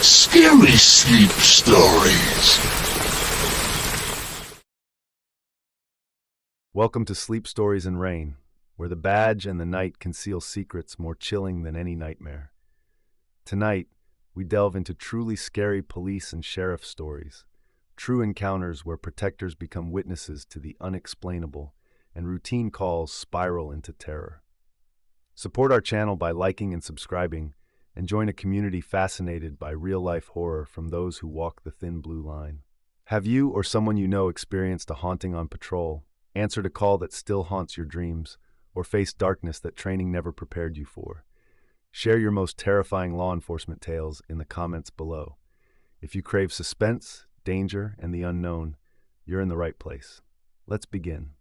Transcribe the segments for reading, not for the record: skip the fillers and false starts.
Scary sleep stories. Welcome to Sleep Stories in Rain, where the badge and the night conceal secrets more chilling than any nightmare. Tonight, we delve into truly scary police and sheriff stories, true encounters where protectors become witnesses to the unexplainable and routine calls spiral into terror. Support our channel by liking and subscribing, and join a community fascinated by real-life horror from those who walk the thin blue line. Have you or someone you know experienced a haunting on patrol, answered a call that still haunts your dreams, or faced darkness that training never prepared you for? Share your most terrifying law enforcement tales in the comments below. If you crave suspense, danger, and the unknown, you're in the right place. Let's begin.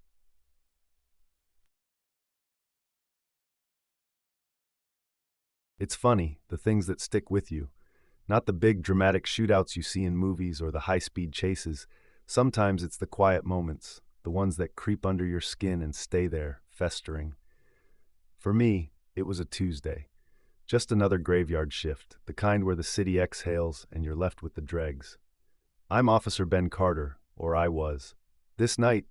It's funny, the things that stick with you. Not the big dramatic shootouts you see in movies or the high-speed chases. Sometimes it's the quiet moments, the ones that creep under your skin and stay there, festering. For me, it was a Tuesday. Just another graveyard shift, the kind where the city exhales and you're left with the dregs. I'm Officer Ben Carter, or I was. This night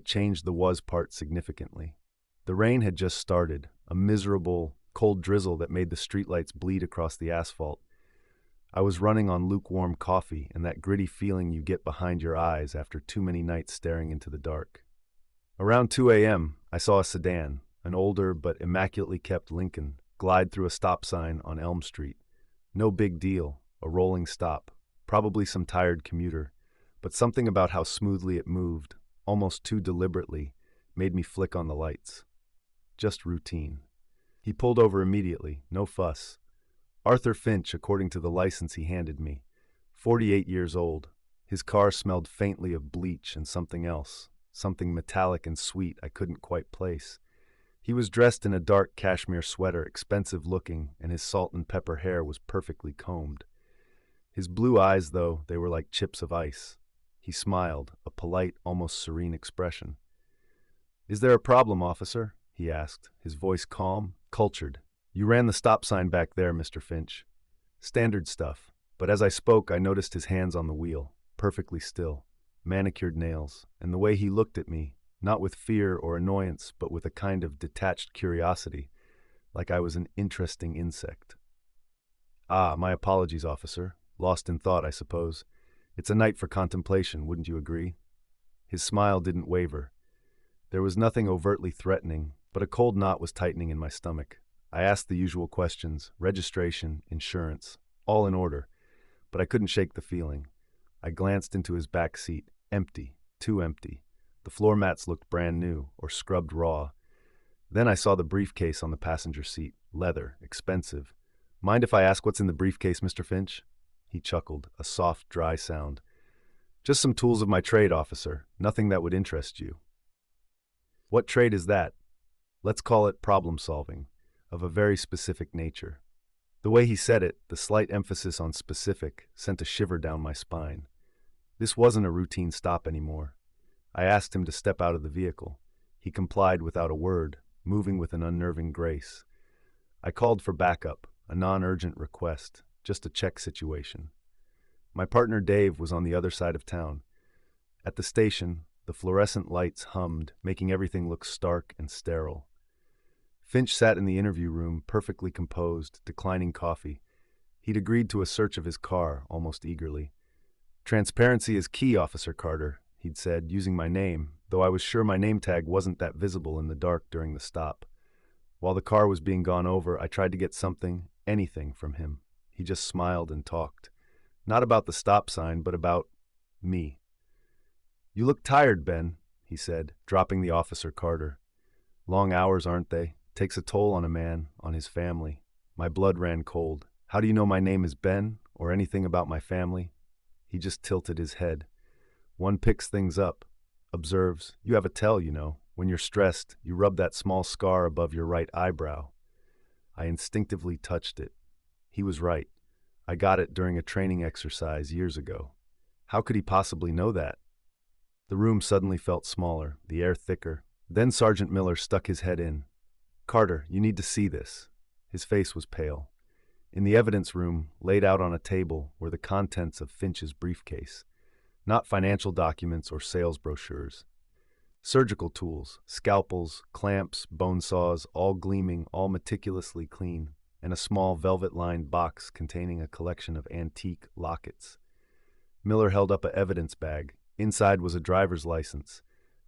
changed the was part significantly. The rain had just started, a miserable, cold drizzle that made the streetlights bleed across the asphalt. I was running on lukewarm coffee and that gritty feeling you get behind your eyes after too many nights staring into the dark. Around 2 a.m., I saw a sedan, an older but immaculately kept Lincoln, glide through a stop sign on Elm Street. No big deal, a rolling stop, probably some tired commuter, but something about how smoothly it moved, almost too deliberately, made me flick on the lights. Just routine. He pulled over immediately, no fuss. Arthur Finch, according to the license he handed me. 48 years old. His car smelled faintly of bleach and something else, something metallic and sweet I couldn't quite place. He was dressed in a dark cashmere sweater, expensive looking, and his salt and pepper hair was perfectly combed. His blue eyes, though, they were like chips of ice. He smiled, a polite, almost serene expression. "Is there a problem, officer?" he asked, his voice calm, cultured. "You ran the stop sign back there, Mr. Finch." Standard stuff, but as I spoke I noticed his hands on the wheel, perfectly still, manicured nails, and the way he looked at me, not with fear or annoyance, but with a kind of detached curiosity, like I was an interesting insect. "Ah, my apologies, officer. Lost in thought, I suppose. It's a night for contemplation, wouldn't you agree?" His smile didn't waver. There was nothing overtly threatening, but a cold knot was tightening in my stomach. I asked the usual questions, registration, insurance, all in order, but I couldn't shake the feeling. I glanced into his back seat, empty, too empty. The floor mats looked brand new, or scrubbed raw. Then I saw the briefcase on the passenger seat, leather, expensive. "Mind if I ask what's in the briefcase, Mr. Finch?" He chuckled, a soft, dry sound. "Just some tools of my trade, officer. Nothing that would interest you." "What trade is that?" "Let's call it problem-solving, of a very specific nature." The way he said it, the slight emphasis on specific, sent a shiver down my spine. This wasn't a routine stop anymore. I asked him to step out of the vehicle. He complied without a word, moving with an unnerving grace. I called for backup, a non-urgent request, just a check situation. My partner Dave was on the other side of town. At the station, the fluorescent lights hummed, making everything look stark and sterile. Finch sat in the interview room, perfectly composed, declining coffee. He'd agreed to a search of his car, almost eagerly. "Transparency is key, Officer Carter," he'd said, using my name, though I was sure my name tag wasn't that visible in the dark during the stop. While the car was being gone over, I tried to get something, anything, from him. He just smiled and talked. Not about the stop sign, but about me. "You look tired, Ben," he said, dropping the Officer Carter. "Long hours, aren't they? Takes a toll on a man, on his family." My blood ran cold. "How do you know my name is Ben, or anything about my family?" He just tilted his head. "One picks things up. Observes. You have a tell, you know. When you're stressed, you rub that small scar above your right eyebrow." I instinctively touched it. He was right. I got it during a training exercise years ago. How could he possibly know that? The room suddenly felt smaller, the air thicker. Then Sergeant Miller stuck his head in. "Carter, you need to see this." His face was pale. In the evidence room, laid out on a table, were the contents of Finch's briefcase. Not financial documents or sales brochures. Surgical tools, scalpels, clamps, bone saws, all gleaming, all meticulously clean, and a small velvet-lined box containing a collection of antique lockets. Miller held up an evidence bag. Inside was a driver's license.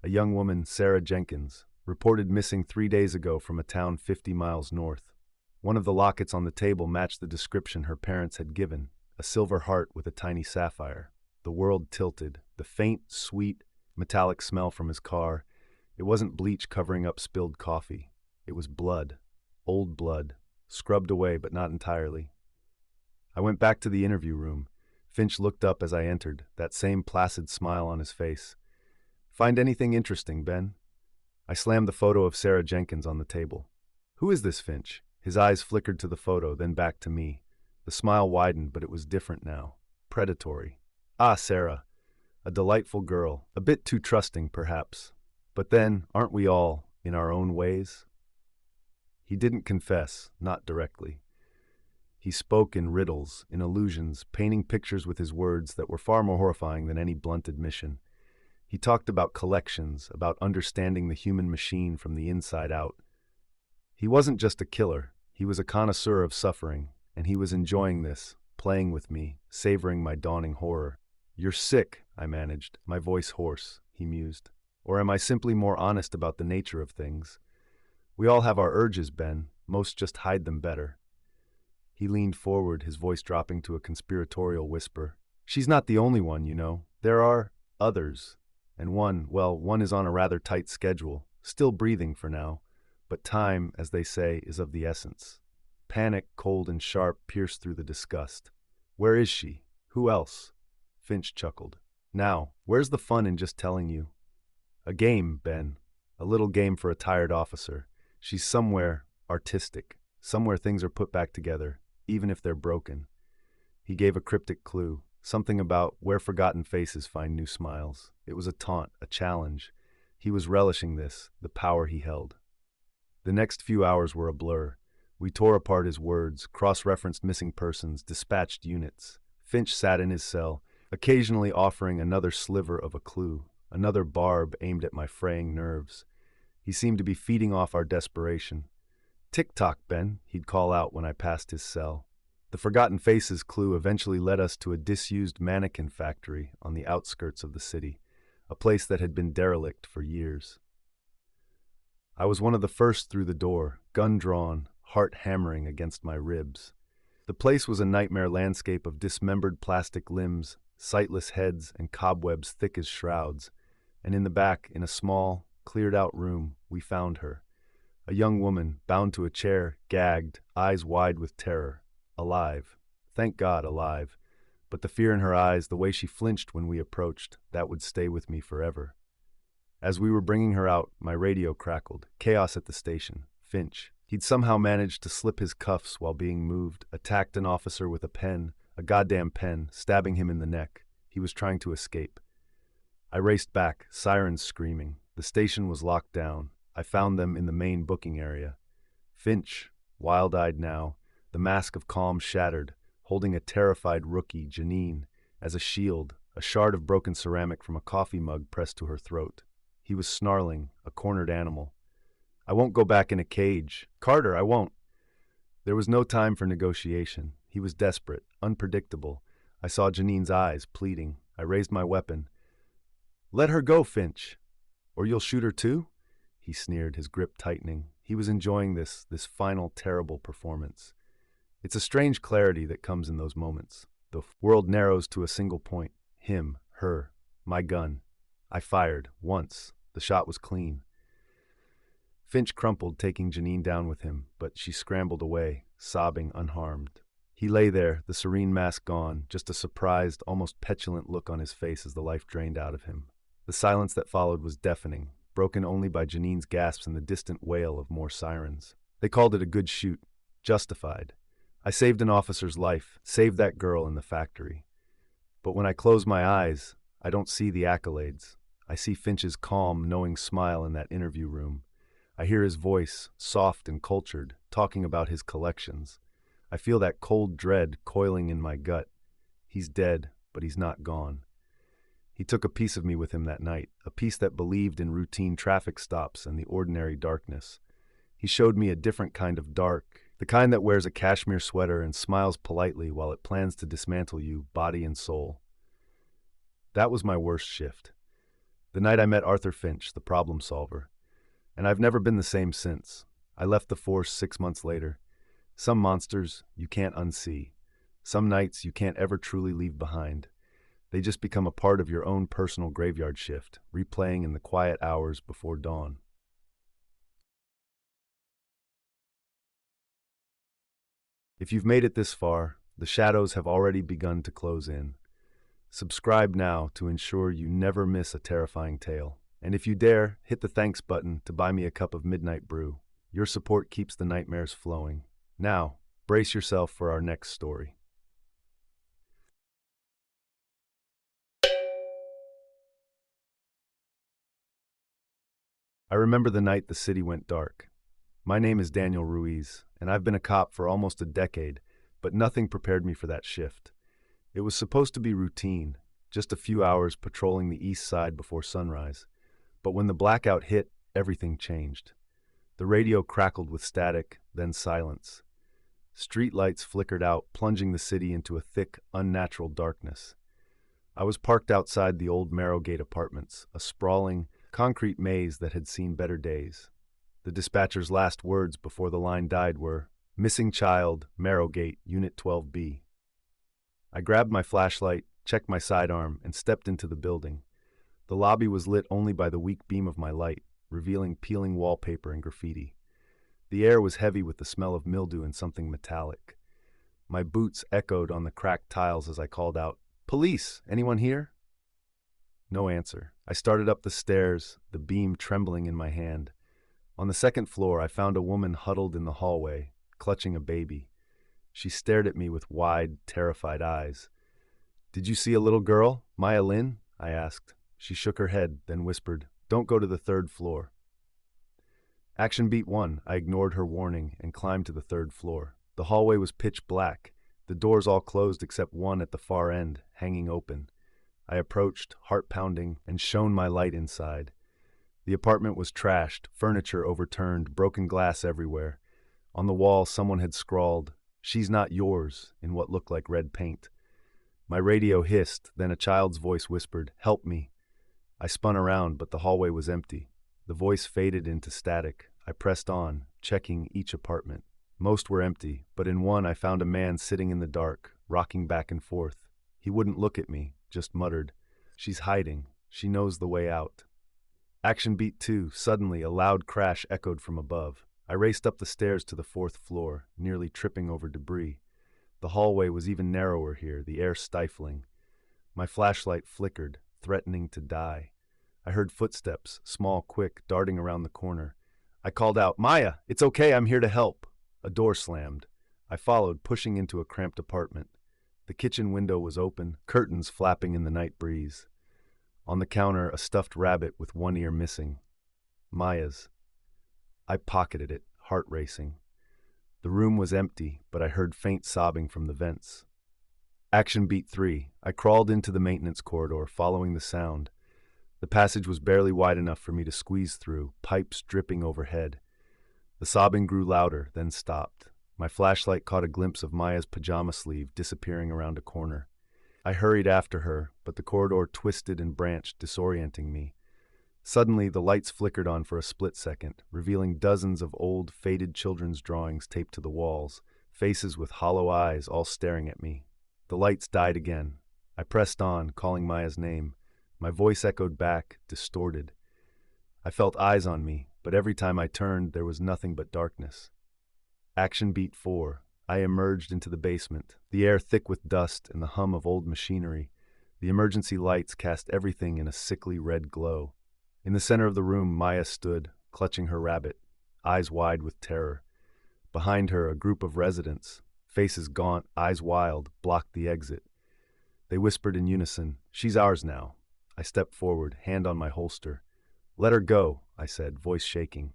A young woman, Sarah Jenkins, reported missing 3 days ago from a town 50 miles north. One of the lockets on the table matched the description her parents had given, a silver heart with a tiny sapphire. The world tilted, the faint, sweet, metallic smell from his car. It wasn't bleach covering up spilled coffee. It was blood, old blood, scrubbed away but not entirely. I went back to the interview room. Finch looked up as I entered, that same placid smile on his face. "Find anything interesting, Ben?" I slammed the photo of Sarah Jenkins on the table. "Who is this Finch?" His eyes flickered to the photo, then back to me. The smile widened, but it was different now. Predatory. "Ah, Sarah. A delightful girl. A bit too trusting, perhaps. But then, aren't we all, in our own ways?" He didn't confess, not directly. He spoke in riddles, in illusions, painting pictures with his words that were far more horrifying than any blunt admission. He talked about collections, about understanding the human machine from the inside out. He wasn't just a killer, he was a connoisseur of suffering, and he was enjoying this, playing with me, savoring my dawning horror. "You're sick," I managed, my voice hoarse, he mused. "Or am I simply more honest about the nature of things? We all have our urges, Ben, most just hide them better." He leaned forward, his voice dropping to a conspiratorial whisper. "She's not the only one, you know. There are others. And one is on a rather tight schedule, still breathing for now. But time, as they say, is of the essence." Panic, cold and sharp, pierced through the disgust. "Where is she? Who else?" Finch chuckled. "Now, where's the fun in just telling you?" "A game, Ben. A little game for a tired officer. She's somewhere artistic, somewhere things are put back together, even if they're broken." He gave a cryptic clue, something about where forgotten faces find new smiles. It was a taunt, a challenge. He was relishing this, the power he held. The next few hours were a blur. We tore apart his words, cross-referenced missing persons, dispatched units. Finch sat in his cell, occasionally offering another sliver of a clue, another barb aimed at my fraying nerves. He seemed to be feeding off our desperation. "Tick-tock, Ben," he'd call out when I passed his cell. The forgotten faces clue eventually led us to a disused mannequin factory on the outskirts of the city, a place that had been derelict for years. I was one of the first through the door, gun drawn, heart hammering against my ribs. The place was a nightmare landscape of dismembered plastic limbs, sightless heads, and cobwebs thick as shrouds. And in the back, in a small, cleared-out room, we found her. A young woman, bound to a chair, gagged, eyes wide with terror. Alive. Thank God, alive. But the fear in her eyes, the way she flinched when we approached, that would stay with me forever. As we were bringing her out, my radio crackled. Chaos at the station. Finch. He'd somehow managed to slip his cuffs while being moved, attacked an officer with a pen, a goddamn pen, stabbing him in the neck. He was trying to escape. I raced back, sirens screaming. The station was locked down. I found them in the main booking area. Finch, wild-eyed now, the mask of calm shattered, holding a terrified rookie, Janine, as a shield, a shard of broken ceramic from a coffee mug pressed to her throat. He was snarling, a cornered animal. "I won't go back in a cage. Carter, I won't." There was no time for negotiation. He was desperate, unpredictable. I saw Janine's eyes, pleading. I raised my weapon. "Let her go, Finch." "Or you'll shoot her too?" He sneered, his grip tightening. He was enjoying this final terrible performance. It's a strange clarity that comes in those moments. The world narrows to a single point. Him, her, my gun. I fired, once. The shot was clean. Finch crumpled, taking Janine down with him, but she scrambled away, sobbing unharmed. He lay there, the serene mask gone, just a surprised, almost petulant look on his face as the life drained out of him. The silence that followed was deafening, broken only by Janine's gasps and the distant wail of more sirens. They called it a good shoot. Justified. I saved an officer's life, saved that girl in the factory. But when I close my eyes, I don't see the accolades. I see Finch's calm, knowing smile in that interview room. I hear his voice, soft and cultured, talking about his collections. I feel that cold dread coiling in my gut. He's dead, but he's not gone. He took a piece of me with him that night, a piece that believed in routine traffic stops and the ordinary darkness. He showed me a different kind of dark, the kind that wears a cashmere sweater and smiles politely while it plans to dismantle you, body and soul. That was my worst shift. The night I met Arthur Finch, the problem solver. And I've never been the same since. I left the force 6 months later. Some monsters you can't unsee. Some nights you can't ever truly leave behind. They just become a part of your own personal graveyard shift, replaying in the quiet hours before dawn. If you've made it this far, the shadows have already begun to close in. Subscribe now to ensure you never miss a terrifying tale. And if you dare, hit the thanks button to buy me a cup of midnight brew. Your support keeps the nightmares flowing. Now, brace yourself for our next story. I remember the night the city went dark. My name is Daniel Ruiz, and I've been a cop for almost a decade, but nothing prepared me for that shift. It was supposed to be routine, just a few hours patrolling the east side before sunrise. But when the blackout hit, everything changed. The radio crackled with static, then silence. Street lights flickered out, plunging the city into a thick, unnatural darkness. I was parked outside the old Marrowgate apartments, a sprawling, concrete maze that had seen better days. The dispatcher's last words before the line died were, "Missing child, Marrowgate, Unit 12B." I grabbed my flashlight, checked my sidearm, and stepped into the building. The lobby was lit only by the weak beam of my light, revealing peeling wallpaper and graffiti. The air was heavy with the smell of mildew and something metallic. My boots echoed on the cracked tiles as I called out, "Police! Anyone here?" No answer. I started up the stairs, the beam trembling in my hand. On the second floor, I found a woman huddled in the hallway, clutching a baby. She stared at me with wide, terrified eyes. "Did you see a little girl, Maya Lynn?" I asked. She shook her head, then whispered, "Don't go to the third floor." Action beat 1. I ignored her warning and climbed to the third floor. The hallway was pitch black, the doors all closed except one at the far end, hanging open. I approached, heart pounding, and shone my light inside. The apartment was trashed, furniture overturned, broken glass everywhere. On the wall, someone had scrawled, "She's not yours," in what looked like red paint. My radio hissed, then a child's voice whispered, "Help me." I spun around, but the hallway was empty. The voice faded into static. I pressed on, checking each apartment. Most were empty, but in one I found a man sitting in the dark, rocking back and forth. He wouldn't look at me, just muttered, "She's hiding. She knows the way out." Action beat 2. Suddenly, a loud crash echoed from above. I raced up the stairs to the fourth floor, nearly tripping over debris. The hallway was even narrower here, the air stifling. My flashlight flickered, threatening to die. I heard footsteps, small, quick, darting around the corner. I called out, "Maya, it's okay, I'm here to help." A door slammed. I followed, pushing into a cramped apartment. The kitchen window was open, curtains flapping in the night breeze. On the counter, a stuffed rabbit with one ear missing. Maya's. I pocketed it, heart racing. The room was empty, but I heard faint sobbing from the vents. Action beat 3. I crawled into the maintenance corridor, following the sound. The passage was barely wide enough for me to squeeze through, pipes dripping overhead. The sobbing grew louder, then stopped. My flashlight caught a glimpse of Maya's pajama sleeve disappearing around a corner. I hurried after her, but the corridor twisted and branched, disorienting me. Suddenly, the lights flickered on for a split second, revealing dozens of old, faded children's drawings taped to the walls, faces with hollow eyes all staring at me. The lights died again. I pressed on, calling Maya's name. My voice echoed back, distorted. I felt eyes on me, but every time I turned, there was nothing but darkness. Action beat 4. I emerged into the basement, the air thick with dust and the hum of old machinery. The emergency lights cast everything in a sickly red glow. In the center of the room, Maya stood, clutching her rabbit, eyes wide with terror. Behind her, a group of residents, faces gaunt, eyes wild, blocked the exit. They whispered in unison, "She's ours now." I stepped forward, hand on my holster. "Let her go," I said, voice shaking.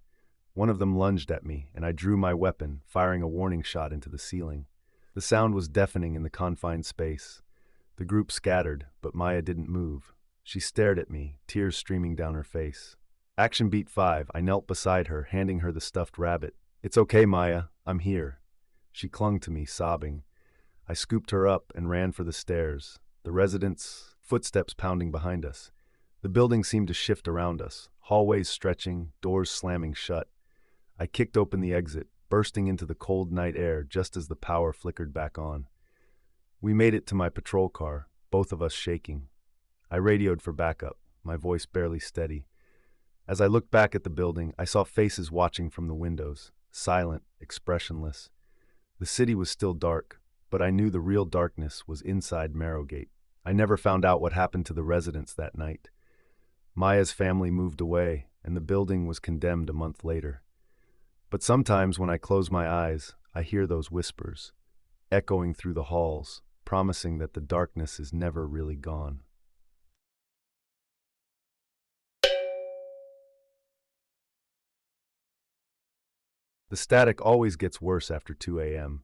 One of them lunged at me, and I drew my weapon, firing a warning shot into the ceiling. The sound was deafening in the confined space. The group scattered, but Maya didn't move. She stared at me, tears streaming down her face. Action beat 5. I knelt beside her, handing her the stuffed rabbit. "It's okay, Maya. I'm here." She clung to me, sobbing. I scooped her up and ran for the stairs. The residents' footsteps pounding behind us. The building seemed to shift around us, hallways stretching, doors slamming shut. I kicked open the exit, bursting into the cold night air just as the power flickered back on. We made it to my patrol car, both of us shaking. I radioed for backup, my voice barely steady. As I looked back at the building, I saw faces watching from the windows, silent, expressionless. The city was still dark, but I knew the real darkness was inside Marrowgate. I never found out what happened to the residents that night. Maya's family moved away, and the building was condemned a month later. But sometimes when I close my eyes, I hear those whispers, echoing through the halls, promising that the darkness is never really gone. The static always gets worse after 2 a.m.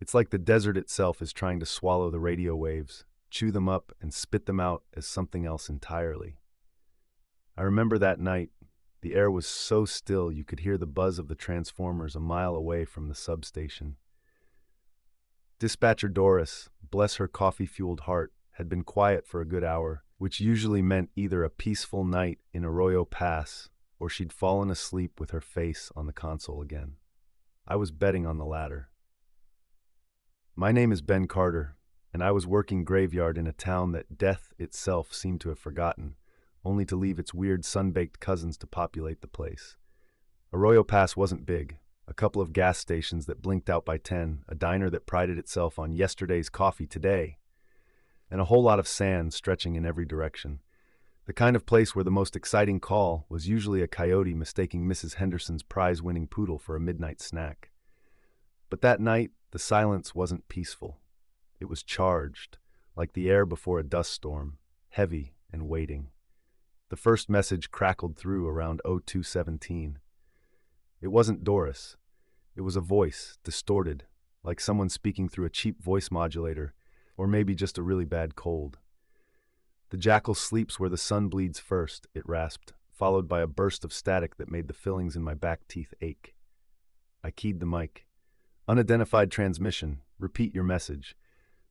It's like the desert itself is trying to swallow the radio waves, chew them up, and spit them out as something else entirely. I remember that night. The air was so still you could hear the buzz of the transformers a mile away from the substation. Dispatcher Doris, bless her coffee-fueled heart, had been quiet for a good hour, which usually meant either a peaceful night in Arroyo Pass or she'd fallen asleep with her face on the console again. I was betting on the latter. My name is Ben Carter, and I was working graveyard in a town that death itself seemed to have forgotten, only to leave its weird sun-baked cousins to populate the place. Arroyo Pass wasn't big. A couple of gas stations that blinked out by 10, a diner that prided itself on yesterday's coffee today, and a whole lot of sand stretching in every direction. The kind of place where the most exciting call was usually a coyote mistaking Mrs. Henderson's prize-winning poodle for a midnight snack. But that night, the silence wasn't peaceful. It was charged, like the air before a dust storm, heavy and waiting. The first message crackled through around 0217. It wasn't Doris. It was a voice, distorted, like someone speaking through a cheap voice modulator, or maybe just a really bad cold. "The jackal sleeps where the sun bleeds first," it rasped, followed by a burst of static that made the fillings in my back teeth ache. I keyed the mic. "Unidentified transmission. Repeat your message.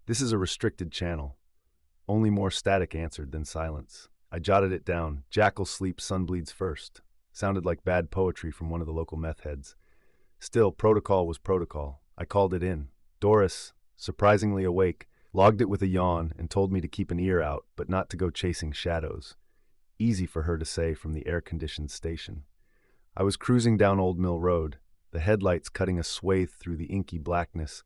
This is a restricted channel." Only more static answered than silence. I jotted it down. "Jackal sleeps, sun bleeds first." Sounded like bad poetry from one of the local meth heads. Still, protocol was protocol. I called it in. Doris, surprisingly awake, logged it with a yawn and told me to keep an ear out, but not to go chasing shadows. Easy for her to say from the air-conditioned station. I was cruising down Old Mill Road, the headlights cutting a swathe through the inky blackness,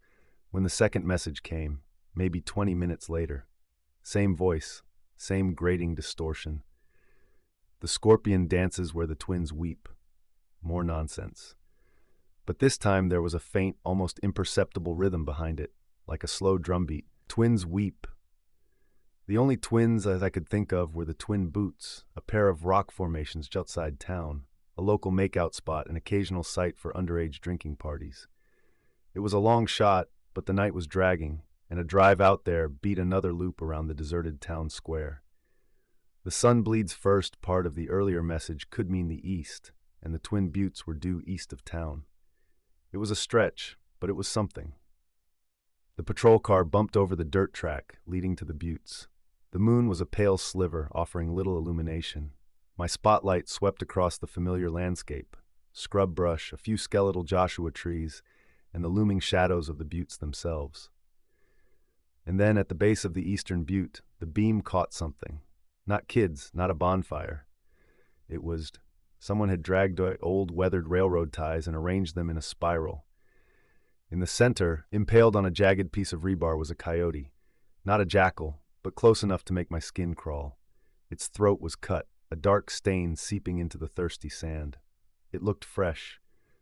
when the second message came, maybe 20 minutes later. Same voice, same grating distortion. "The scorpion dances where the twins weep." More nonsense. But this time there was a faint, almost imperceptible rhythm behind it, like a slow drumbeat. Twins weep. The only twins that I could think of were the Twin Boots, a pair of rock formations just outside town, a local makeout spot, an occasional site for underage drinking parties. It was a long shot, but the night was dragging, and a drive out there beat another loop around the deserted town square. The sun bleeds first part of the earlier message could mean the east, and the Twin Buttes were due east of town. It was a stretch, but it was something. The patrol car bumped over the dirt track, leading to the buttes. The moon was a pale sliver, offering little illumination. My spotlight swept across the familiar landscape, scrub brush, a few skeletal Joshua trees, and the looming shadows of the buttes themselves. And then at the base of the eastern butte, the beam caught something. Not kids, not a bonfire. It was someone had dragged old weathered railroad ties and arranged them in a spiral. In the center, impaled on a jagged piece of rebar, was a coyote. Not a jackal, but close enough to make my skin crawl. Its throat was cut, a dark stain seeping into the thirsty sand. It looked fresh.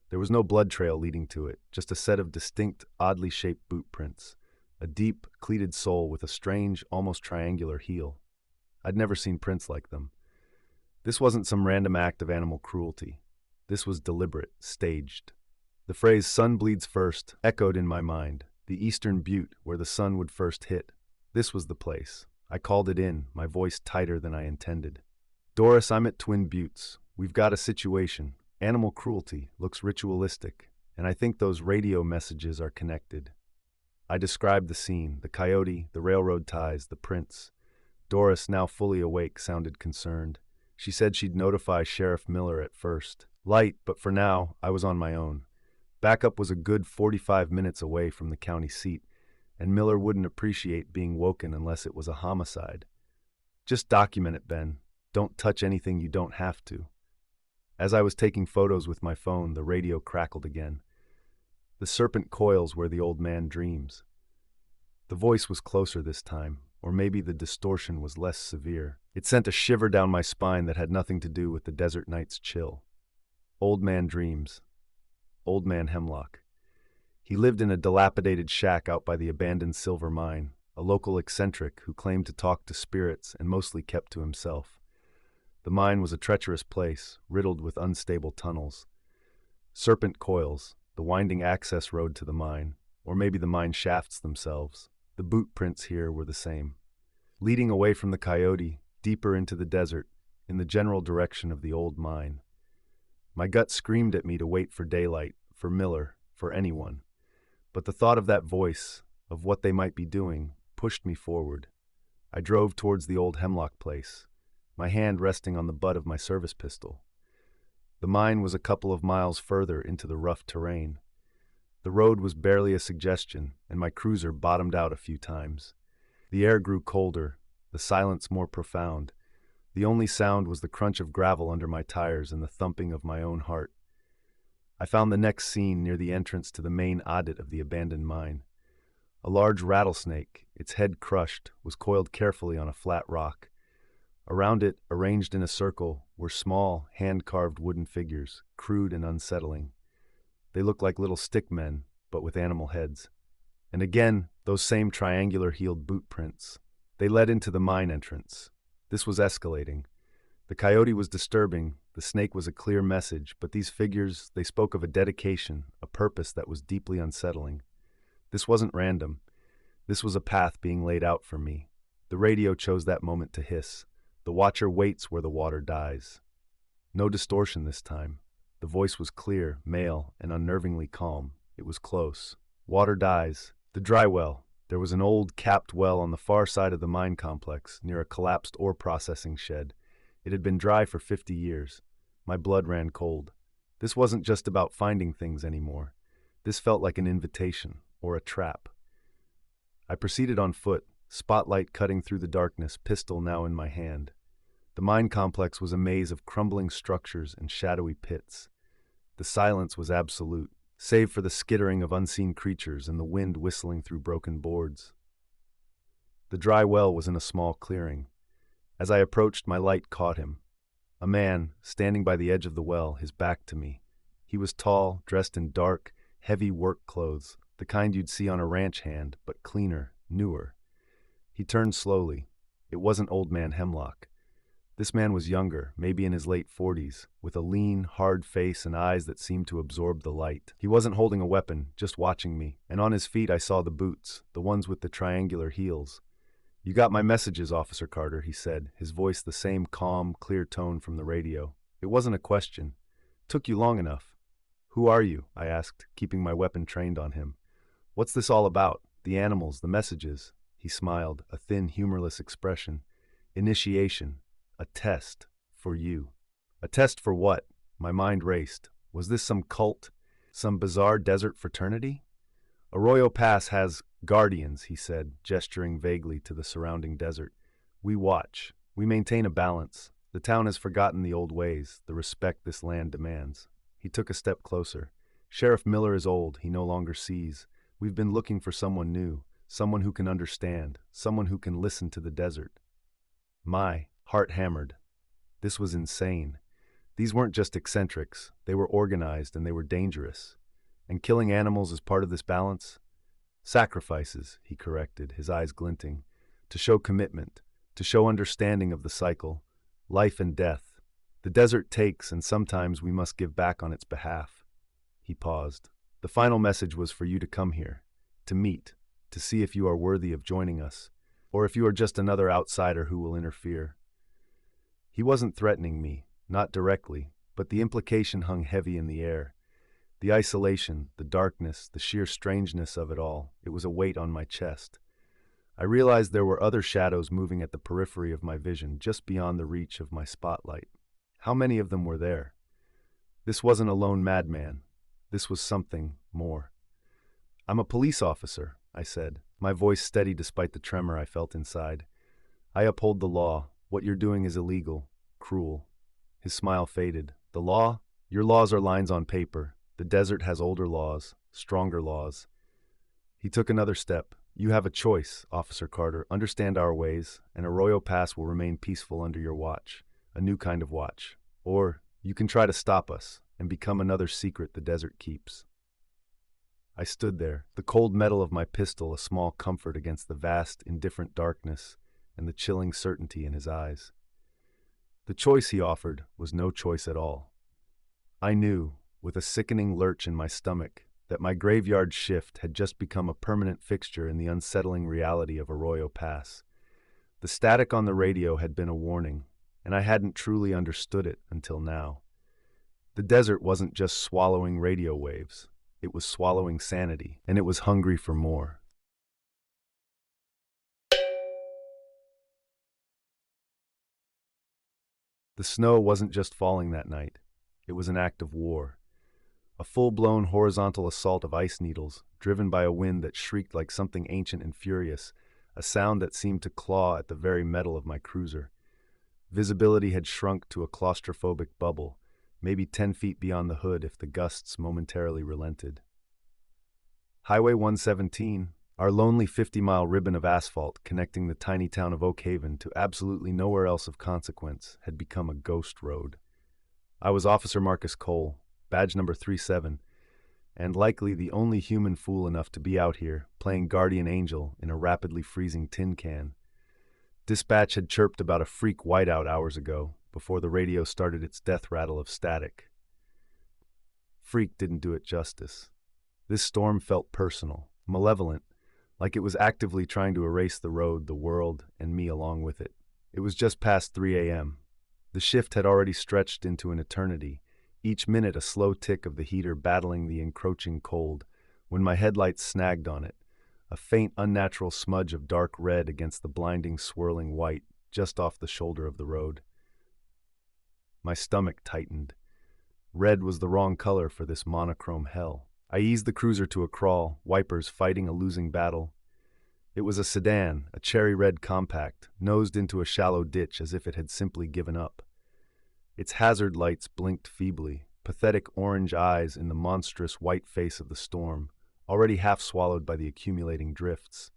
There was no blood trail leading to it, just a set of distinct, oddly shaped boot prints. A deep, cleated sole with a strange, almost triangular heel. I'd never seen prints like them. This wasn't some random act of animal cruelty. This was deliberate, staged. The phrase "sun bleeds first" echoed in my mind. the eastern butte where the sun would first hit. This was the place. I called it in, my voice tighter than I intended. Doris, I'm at Twin Buttes. We've got a situation. Animal cruelty looks ritualistic, and I think those radio messages are connected. I described the scene, the coyote, the railroad ties, the prints. Doris, now fully awake, sounded concerned. She said she'd notify Sheriff Miller at first. Light, but for now, I was on my own. Backup was a good 45 minutes away from the county seat, and Miller wouldn't appreciate being woken unless it was a homicide. Just document it, Ben. Don't touch anything you don't have to. As I was taking photos with my phone, the radio crackled again. The serpent coils where the old man dreams. The voice was closer this time, or maybe the distortion was less severe. It sent a shiver down my spine that had nothing to do with the desert night's chill. Old man dreams. Old man Hemlock. He lived in a dilapidated shack out by the abandoned silver mine, a local eccentric who claimed to talk to spirits and mostly kept to himself. The mine was a treacherous place, riddled with unstable tunnels. Serpent coils, the winding access road to the mine, or maybe the mine shafts themselves. The boot prints here were the same. Leading away from the coyote, deeper into the desert, in the general direction of the old mine. My gut screamed at me to wait for daylight, for Miller, for anyone. But the thought of that voice, of what they might be doing, pushed me forward. I drove towards the old Hemlock place, my hand resting on the butt of my service pistol. The mine was a couple of miles further into the rough terrain. The road was barely a suggestion, and my cruiser bottomed out a few times. The air grew colder, the silence more profound. The only sound was the crunch of gravel under my tires and the thumping of my own heart. I found the next scene near the entrance to the main adit of the abandoned mine. A large rattlesnake, its head crushed, was coiled carefully on a flat rock. Around it, arranged in a circle, were small, hand-carved wooden figures, crude and unsettling. They looked like little stick men, but with animal heads. And again, those same triangular-heeled boot prints. They led into the mine entrance. This was escalating. The coyote was disturbing, the snake was a clear message, but these figures, they spoke of a dedication, a purpose that was deeply unsettling. This wasn't random. This was a path being laid out for me. The radio chose that moment to hiss. The watcher waits where the water dies. No distortion this time. The voice was clear, male, and unnervingly calm. It was close. Water dies. The dry well. There was an old, capped well on the far side of the mine complex, near a collapsed ore processing shed. It had been dry for 50 years. My blood ran cold. This wasn't just about finding things anymore. This felt like an invitation, or a trap. I proceeded on foot, spotlight cutting through the darkness, pistol now in my hand. The mine complex was a maze of crumbling structures and shadowy pits. The silence was absolute, save for the skittering of unseen creatures and the wind whistling through broken boards. The dry well was in a small clearing. As I approached, my light caught him. A man, standing by the edge of the well, his back to me. He was tall, dressed in dark, heavy work clothes, the kind you'd see on a ranch hand, but cleaner, newer. He turned slowly. It wasn't old man Hemlock. This man was younger, maybe in his late 40s, with a lean, hard face and eyes that seemed to absorb the light. He wasn't holding a weapon, just watching me, and on his feet I saw the boots, the ones with the triangular heels. "You got my messages, Officer Carter," he said, his voice the same calm, clear tone from the radio. It wasn't a question. "Took you long enough." "Who are you?" I asked, keeping my weapon trained on him. "What's this all about? The animals, the messages?" He smiled, a thin, humorless expression. "Initiation. A test. For you." A test for what? My mind raced. Was this some cult? Some bizarre desert fraternity? "Arroyo Pass has guardians," he said, gesturing vaguely to the surrounding desert. "We watch. We maintain a balance. The town has forgotten the old ways, the respect this land demands." He took a step closer. "Sheriff Miller is old. He no longer sees. We've been looking for someone new, someone who can understand, someone who can listen to the desert." My heart hammered. This was insane. These weren't just eccentrics. They were organized and they were dangerous. And killing animals is part of this balance? "Sacrifices," he corrected, his eyes glinting. "To show commitment, to show understanding of the cycle. Life and death. The desert takes, and sometimes we must give back on its behalf." He paused. "The final message was for you to come here. to meet, to see if you are worthy of joining us, or if you are just another outsider who will interfere. He wasn't threatening me, not directly, but the implication hung heavy in the air. The isolation, the darkness, the sheer strangeness of it all, it was a weight on my chest. I realized there were other shadows moving at the periphery of my vision, just beyond the reach of my spotlight. How many of them were there? This wasn't a lone madman. This was something more. "I'm a police officer," I said, my voice steady despite the tremor I felt inside. "I uphold the law. What you're doing is illegal, cruel." His smile faded. "The law? Your laws are lines on paper. The desert has older laws, stronger laws." He took another step. "You have a choice, Officer Carter. Understand our ways, and Arroyo Pass will remain peaceful under your watch, a new kind of watch. Or you can try to stop us and become another secret the desert keeps." I stood there, the cold metal of my pistol a small comfort against the vast, indifferent darkness and the chilling certainty in his eyes. The choice he offered was no choice at all. I knew, with a sickening lurch in my stomach, that my graveyard shift had just become a permanent fixture in the unsettling reality of Arroyo Pass. The static on the radio had been a warning, and I hadn't truly understood it until now. The desert wasn't just swallowing radio waves. It was swallowing sanity, and it was hungry for more. The snow wasn't just falling that night. It was an act of war. A full-blown horizontal assault of ice needles, driven by a wind that shrieked like something ancient and furious, a sound that seemed to claw at the very metal of my cruiser. Visibility had shrunk to a claustrophobic bubble, maybe 10 feet beyond the hood if the gusts momentarily relented. Highway 117, our lonely 50-mile ribbon of asphalt connecting the tiny town of Oak Haven to absolutely nowhere else of consequence, had become a ghost road. I was Officer Marcus Cole, badge number 37, and likely the only human fool enough to be out here, playing guardian angel in a rapidly freezing tin can. Dispatch had chirped about a freak whiteout hours ago, before the radio started its death rattle of static. Freak didn't do it justice. This storm felt personal, malevolent, like it was actively trying to erase the road, the world, and me along with it. It was just past 3 a.m. The shift had already stretched into an eternity, each minute a slow tick of the heater battling the encroaching cold, when my headlights snagged on it, a faint, unnatural smudge of dark red against the blinding, swirling white just off the shoulder of the road. My stomach tightened. Red was the wrong color for this monochrome hell. I eased the cruiser to a crawl, wipers fighting a losing battle. It was a sedan, a cherry red compact, nosed into a shallow ditch as if it had simply given up. Its hazard lights blinked feebly, pathetic orange eyes in the monstrous white face of the storm, already half swallowed by the accumulating drifts.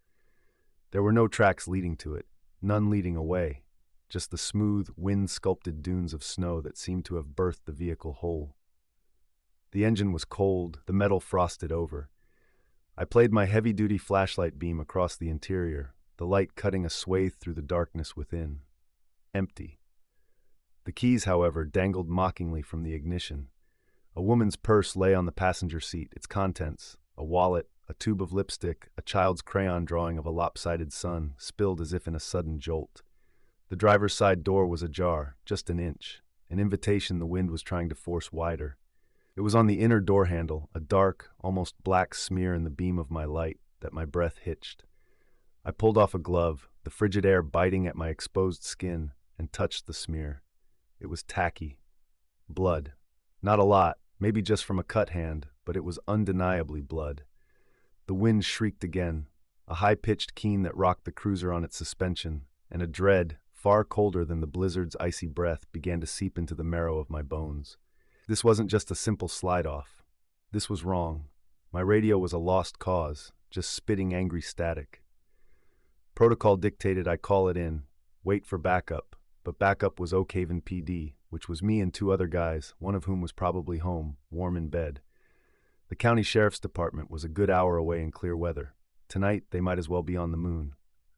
There were no tracks leading to it, none leading away, just the smooth, wind-sculpted dunes of snow that seemed to have birthed the vehicle whole. The engine was cold, the metal frosted over. I played my heavy-duty flashlight beam across the interior, the light cutting a swathe through the darkness within. Empty. The keys, however, dangled mockingly from the ignition. A woman's purse lay on the passenger seat, its contents, a wallet, a tube of lipstick, a child's crayon drawing of a lopsided sun, spilled as if in a sudden jolt. The driver's side door was ajar, just an inch, an invitation the wind was trying to force wider. It was on the inner door handle, a dark, almost black smear in the beam of my light, that my breath hitched. I pulled off a glove, the frigid air biting at my exposed skin, and touched the smear. It was tacky. Blood. Not a lot, maybe just from a cut hand, but it was undeniably blood. The wind shrieked again, a high-pitched keen that rocked the cruiser on its suspension, and a dread, far colder than the blizzard's icy breath, began to seep into the marrow of my bones. This wasn't just a simple slide-off. This was wrong. My radio was a lost cause, just spitting angry static. Protocol dictated I call it in, wait for backup, but backup was Oak Haven PD, which was me and 2 other guys, one of whom was probably home, warm in bed. The county sheriff's department was a good hour away in clear weather. Tonight, they might as well be on the moon.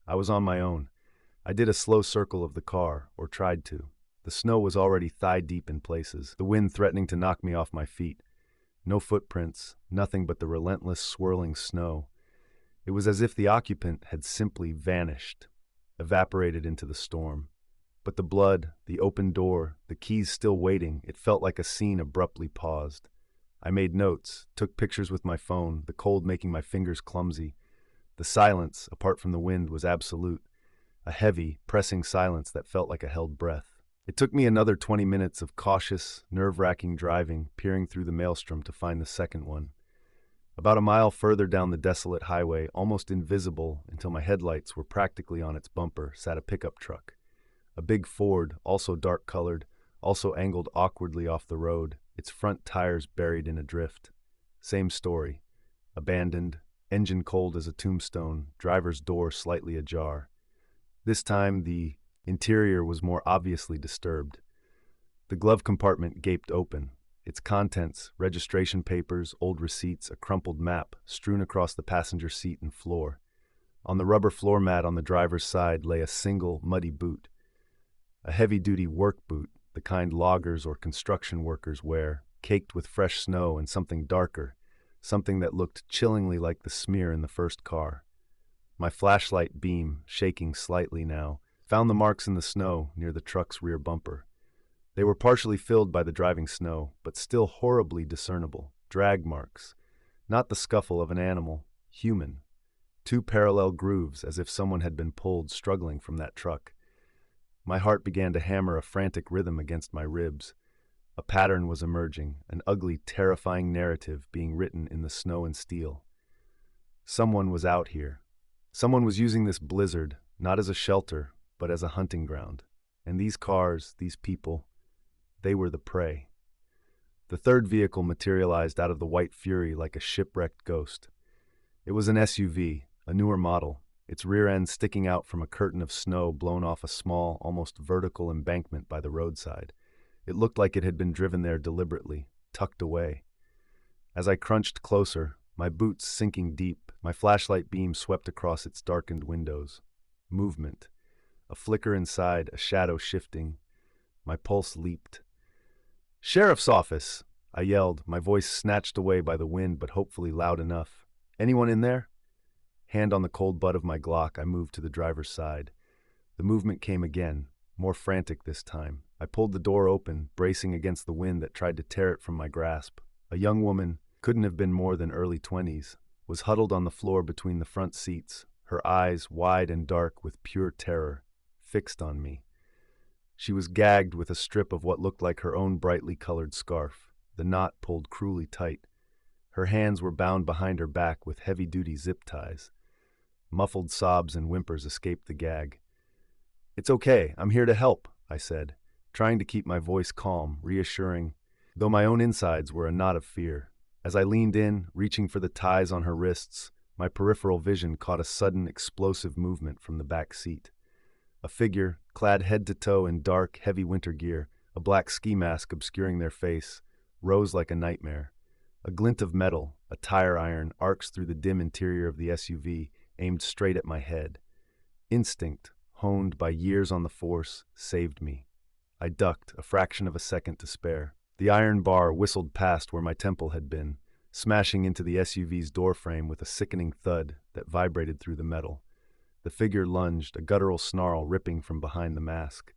I was on my own. I did a slow circle of the car, or tried to. The snow was already thigh-deep in places, the wind threatening to knock me off my feet. No footprints, nothing but the relentless, swirling snow. It was as if the occupant had simply vanished, evaporated into the storm. But the blood, the open door, the keys still waiting, it felt like a scene abruptly paused. I made notes, took pictures with my phone, the cold making my fingers clumsy. The silence, apart from the wind, was absolute, a heavy, pressing silence that felt like a held breath. It took me another 20 minutes of cautious, nerve-wracking driving, peering through the maelstrom to find the second one. About a mile further down the desolate highway, almost invisible until my headlights were practically on its bumper, sat a pickup truck. A big Ford, also dark-colored, also angled awkwardly off the road, its front tires buried in a drift. Same story. Abandoned, engine cold as a tombstone, driver's door slightly ajar. This time, the interior was more obviously disturbed. The glove compartment gaped open, its contents, registration papers, old receipts, a crumpled map, strewn across the passenger seat and floor. On the rubber floor mat on the driver's side lay a single, muddy boot. A heavy-duty work boot, the kind loggers or construction workers wear, caked with fresh snow and something darker, something that looked chillingly like the smear in the first car. My flashlight beam, shaking slightly now, found the marks in the snow near the truck's rear bumper. They were partially filled by the driving snow, but still horribly discernible. Drag marks. Not the scuffle of an animal. Human. Two parallel grooves, as if someone had been pulled, struggling from that truck. My heart began to hammer a frantic rhythm against my ribs. A pattern was emerging, an ugly, terrifying narrative being written in the snow and steel. Someone was out here. Someone was using this blizzard, not as a shelter, but as a hunting ground. And these cars, these people, they were the prey. The third vehicle materialized out of the white fury like a shipwrecked ghost. It was an SUV, a newer model, its rear end sticking out from a curtain of snow blown off a small, almost vertical embankment by the roadside. It looked like it had been driven there deliberately, tucked away. As I crunched closer, my boots sinking deep, my flashlight beam swept across its darkened windows. Movement. A flicker inside, a shadow shifting. My pulse leaped. "Sheriff's office!" I yelled, my voice snatched away by the wind but hopefully loud enough. "Anyone in there?" Hand on the cold butt of my Glock, I moved to the driver's side. The movement came again, more frantic this time. I pulled the door open, bracing against the wind that tried to tear it from my grasp. A young woman, couldn't have been more than early 20s, was huddled on the floor between the front seats, her eyes wide and dark with pure terror, fixed on me. She was gagged with a strip of what looked like her own brightly colored scarf, the knot pulled cruelly tight. Her hands were bound behind her back with heavy-duty zip ties. Muffled sobs and whimpers escaped the gag. "It's okay, I'm here to help," I said, trying to keep my voice calm, reassuring, though my own insides were a knot of fear. As I leaned in, reaching for the ties on her wrists, my peripheral vision caught a sudden, explosive movement from the back seat. A figure, clad head to toe in dark, heavy winter gear, a black ski mask obscuring their face, rose like a nightmare. A glint of metal, a tire iron, arcs through the dim interior of the SUV, aimed straight at my head. Instinct, honed by years on the force, saved me. I ducked, a fraction of a second to spare. The iron bar whistled past where my temple had been, smashing into the SUV's doorframe with a sickening thud that vibrated through the metal. The figure lunged, a guttural snarl ripping from behind the mask.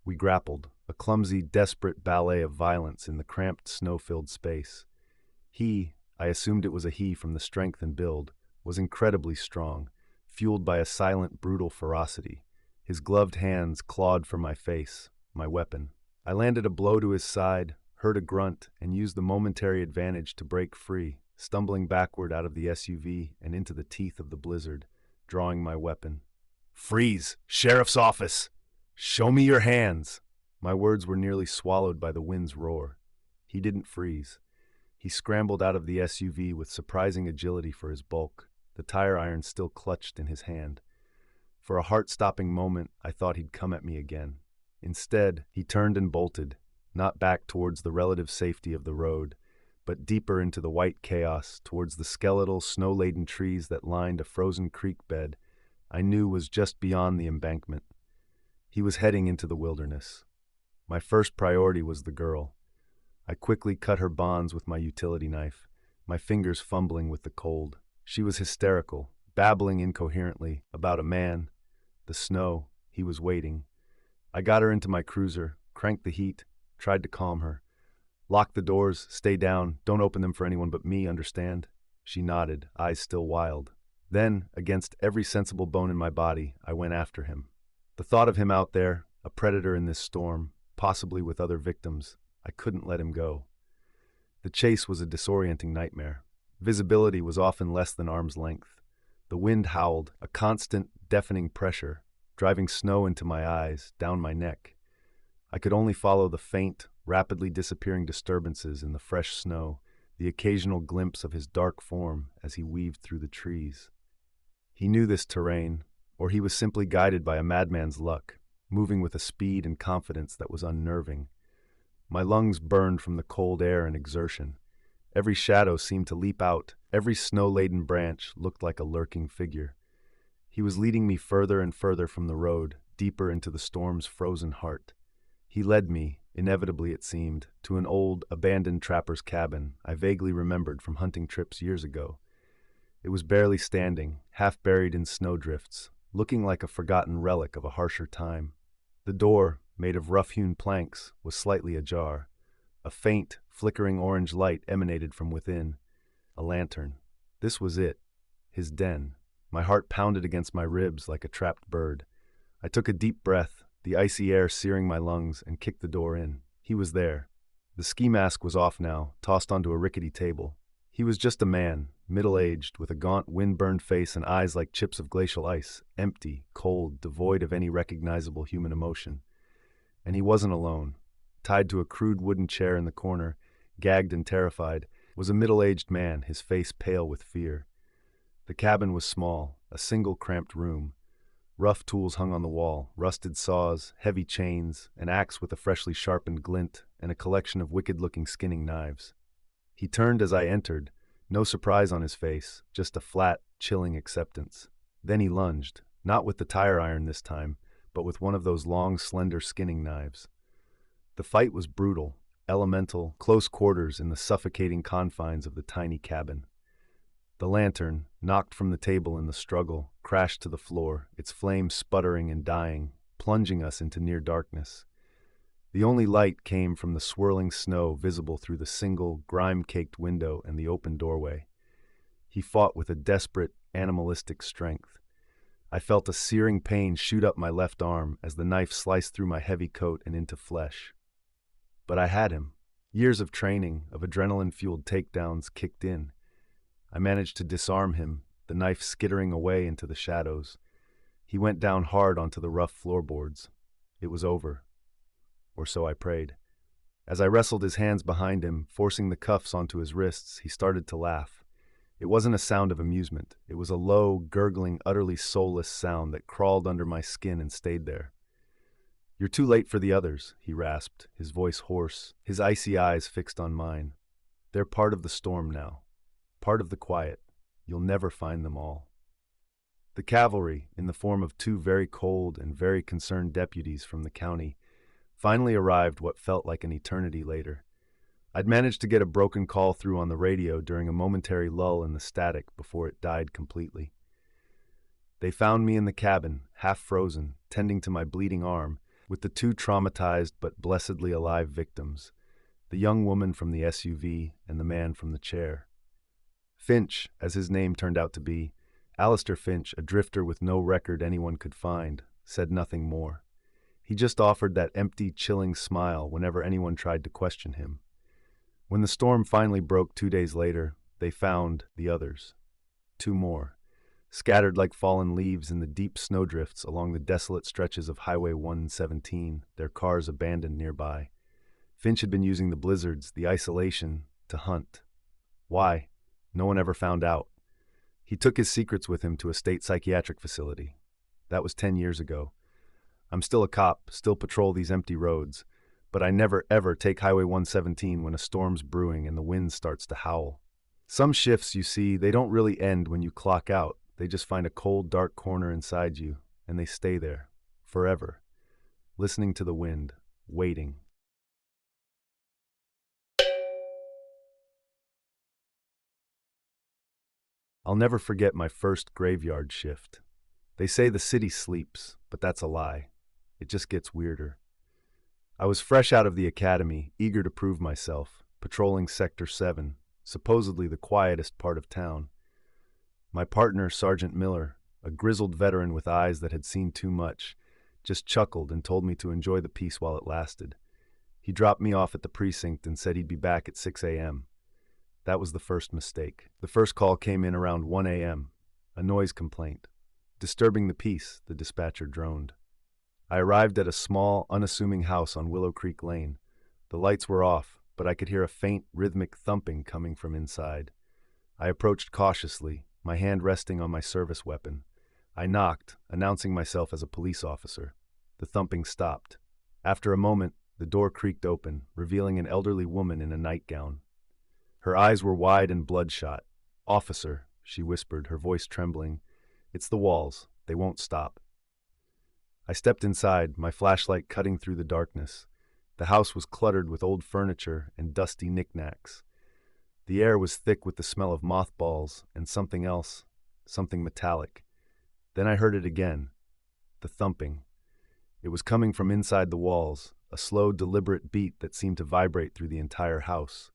We grappled, a clumsy, desperate ballet of violence in the cramped, snow-filled space. He, I assumed it was a he from the strength and build, was incredibly strong, fueled by a silent, brutal ferocity. His gloved hands clawed for my face, my weapon. I landed a blow to his side, heard a grunt, and used the momentary advantage to break free, stumbling backward out of the SUV and into the teeth of the blizzard, drawing my weapon. "Freeze! Sheriff's office! Show me your hands!" My words were nearly swallowed by the wind's roar. He didn't freeze. He scrambled out of the SUV with surprising agility for his bulk, the tire iron still clutched in his hand. For a heart-stopping moment, I thought he'd come at me again. Instead, he turned and bolted, not back towards the relative safety of the road, but deeper into the white chaos, towards the skeletal, snow-laden trees that lined a frozen creek bed I knew was just beyond the embankment. He was heading into the wilderness. My first priority was the girl. I quickly cut her bonds with my utility knife, my fingers fumbling with the cold. She was hysterical, babbling incoherently about a man, the snow. He was waiting. I got her into my cruiser, cranked the heat, tried to calm her. Lock the doors, stay down, don't open them for anyone but me, understand? She nodded, eyes still wild. Then, against every sensible bone in my body, I went after him. The thought of him out there, a predator in this storm, possibly with other victims, I couldn't let him go. The chase was a disorienting nightmare. Visibility was often less than arm's length. The wind howled, a constant, deafening pressure, driving snow into my eyes, down my neck. I could only follow the faint, rapidly disappearing disturbances in the fresh snow, the occasional glimpse of his dark form as he weaved through the trees. He knew this terrain, or he was simply guided by a madman's luck, moving with a speed and confidence that was unnerving. My lungs burned from the cold air and exertion. Every shadow seemed to leap out, every snow-laden branch looked like a lurking figure. He was leading me further and further from the road, deeper into the storm's frozen heart. He led me, inevitably it seemed, to an old, abandoned trapper's cabin I vaguely remembered from hunting trips years ago. It was barely standing, half buried in snowdrifts, looking like a forgotten relic of a harsher time. The door, made of rough-hewn planks, was slightly ajar. A faint, flickering orange light emanated from within. A lantern. This was it. His den. My heart pounded against my ribs like a trapped bird. I took a deep breath, the icy air searing my lungs, and kicked the door in. He was there. The ski mask was off now, tossed onto a rickety table. He was just a man, middle-aged, with a gaunt, wind-burned face and eyes like chips of glacial ice, empty, cold, devoid of any recognizable human emotion. And he wasn't alone. Tied to a crude wooden chair in the corner, gagged and terrified, was a middle-aged man, his face pale with fear. The cabin was small, a single cramped room. Rough tools hung on the wall, rusted saws, heavy chains, an axe with a freshly sharpened glint, and a collection of wicked-looking skinning knives. He turned as I entered, no surprise on his face, just a flat, chilling acceptance. Then he lunged, not with the tire iron this time, but with one of those long, slender skinning knives. The fight was brutal, elemental, close quarters in the suffocating confines of the tiny cabin. The lantern, knocked from the table in the struggle, crashed to the floor, its flame sputtering and dying, plunging us into near darkness. The only light came from the swirling snow visible through the single, grime-caked window and the open doorway. He fought with a desperate, animalistic strength. I felt a searing pain shoot up my left arm as the knife sliced through my heavy coat and into flesh. But I had him. Years of training, of adrenaline-fueled takedowns kicked in. I managed to disarm him, the knife skittering away into the shadows. He went down hard onto the rough floorboards. It was over. Or so I prayed. As I wrestled his hands behind him, forcing the cuffs onto his wrists, he started to laugh. It wasn't a sound of amusement. It was a low, gurgling, utterly soulless sound that crawled under my skin and stayed there. "You're too late for the others," he rasped, his voice hoarse, his icy eyes fixed on mine. "They're part of the storm now. Part of the quiet. You'll never find them all." The cavalry, in the form of two very cold and very concerned deputies from the county, finally arrived what felt like an eternity later. I'd managed to get a broken call through on the radio during a momentary lull in the static before it died completely. They found me in the cabin, half frozen, tending to my bleeding arm, with the two traumatized but blessedly alive victims, the young woman from the SUV and the man from the chair. Finch, as his name turned out to be, Alistair Finch, a drifter with no record anyone could find, said nothing more. He just offered that empty, chilling smile whenever anyone tried to question him. When the storm finally broke 2 days later, they found the others. 2 more, scattered like fallen leaves in the deep snowdrifts along the desolate stretches of Highway 117, their cars abandoned nearby. Finch had been using the blizzards, the isolation, to hunt. Why? No one ever found out. He took his secrets with him to a state psychiatric facility. That was 10 years ago. I'm still a cop, still patrol these empty roads, but I never ever take Highway 117 when a storm's brewing and the wind starts to howl. Some shifts, you see, they don't really end when you clock out. They just find a cold, dark corner inside you, and they stay there, forever, listening to the wind, waiting. I'll never forget my first graveyard shift. They say the city sleeps, but that's a lie. It just gets weirder. I was fresh out of the academy, eager to prove myself, patrolling Sector 7, supposedly the quietest part of town. My partner, Sergeant Miller, a grizzled veteran with eyes that had seen too much, just chuckled and told me to enjoy the peace while it lasted. He dropped me off at the precinct and said he'd be back at 6 a.m. That was the first mistake. The first call came in around 1 a.m., a noise complaint. Disturbing the peace, the dispatcher droned. I arrived at a small, unassuming house on Willow Creek Lane. The lights were off, but I could hear a faint, rhythmic thumping coming from inside. I approached cautiously, my hand resting on my service weapon. I knocked, announcing myself as a police officer. The thumping stopped. After a moment, the door creaked open, revealing an elderly woman in a nightgown. Her eyes were wide and bloodshot. "Officer," she whispered, her voice trembling. "It's the walls. They won't stop." I stepped inside, my flashlight cutting through the darkness. The house was cluttered with old furniture and dusty knickknacks. The air was thick with the smell of mothballs and something else, something metallic. Then I heard it again, the thumping. It was coming from inside the walls, a slow, deliberate beat that seemed to vibrate through the entire house.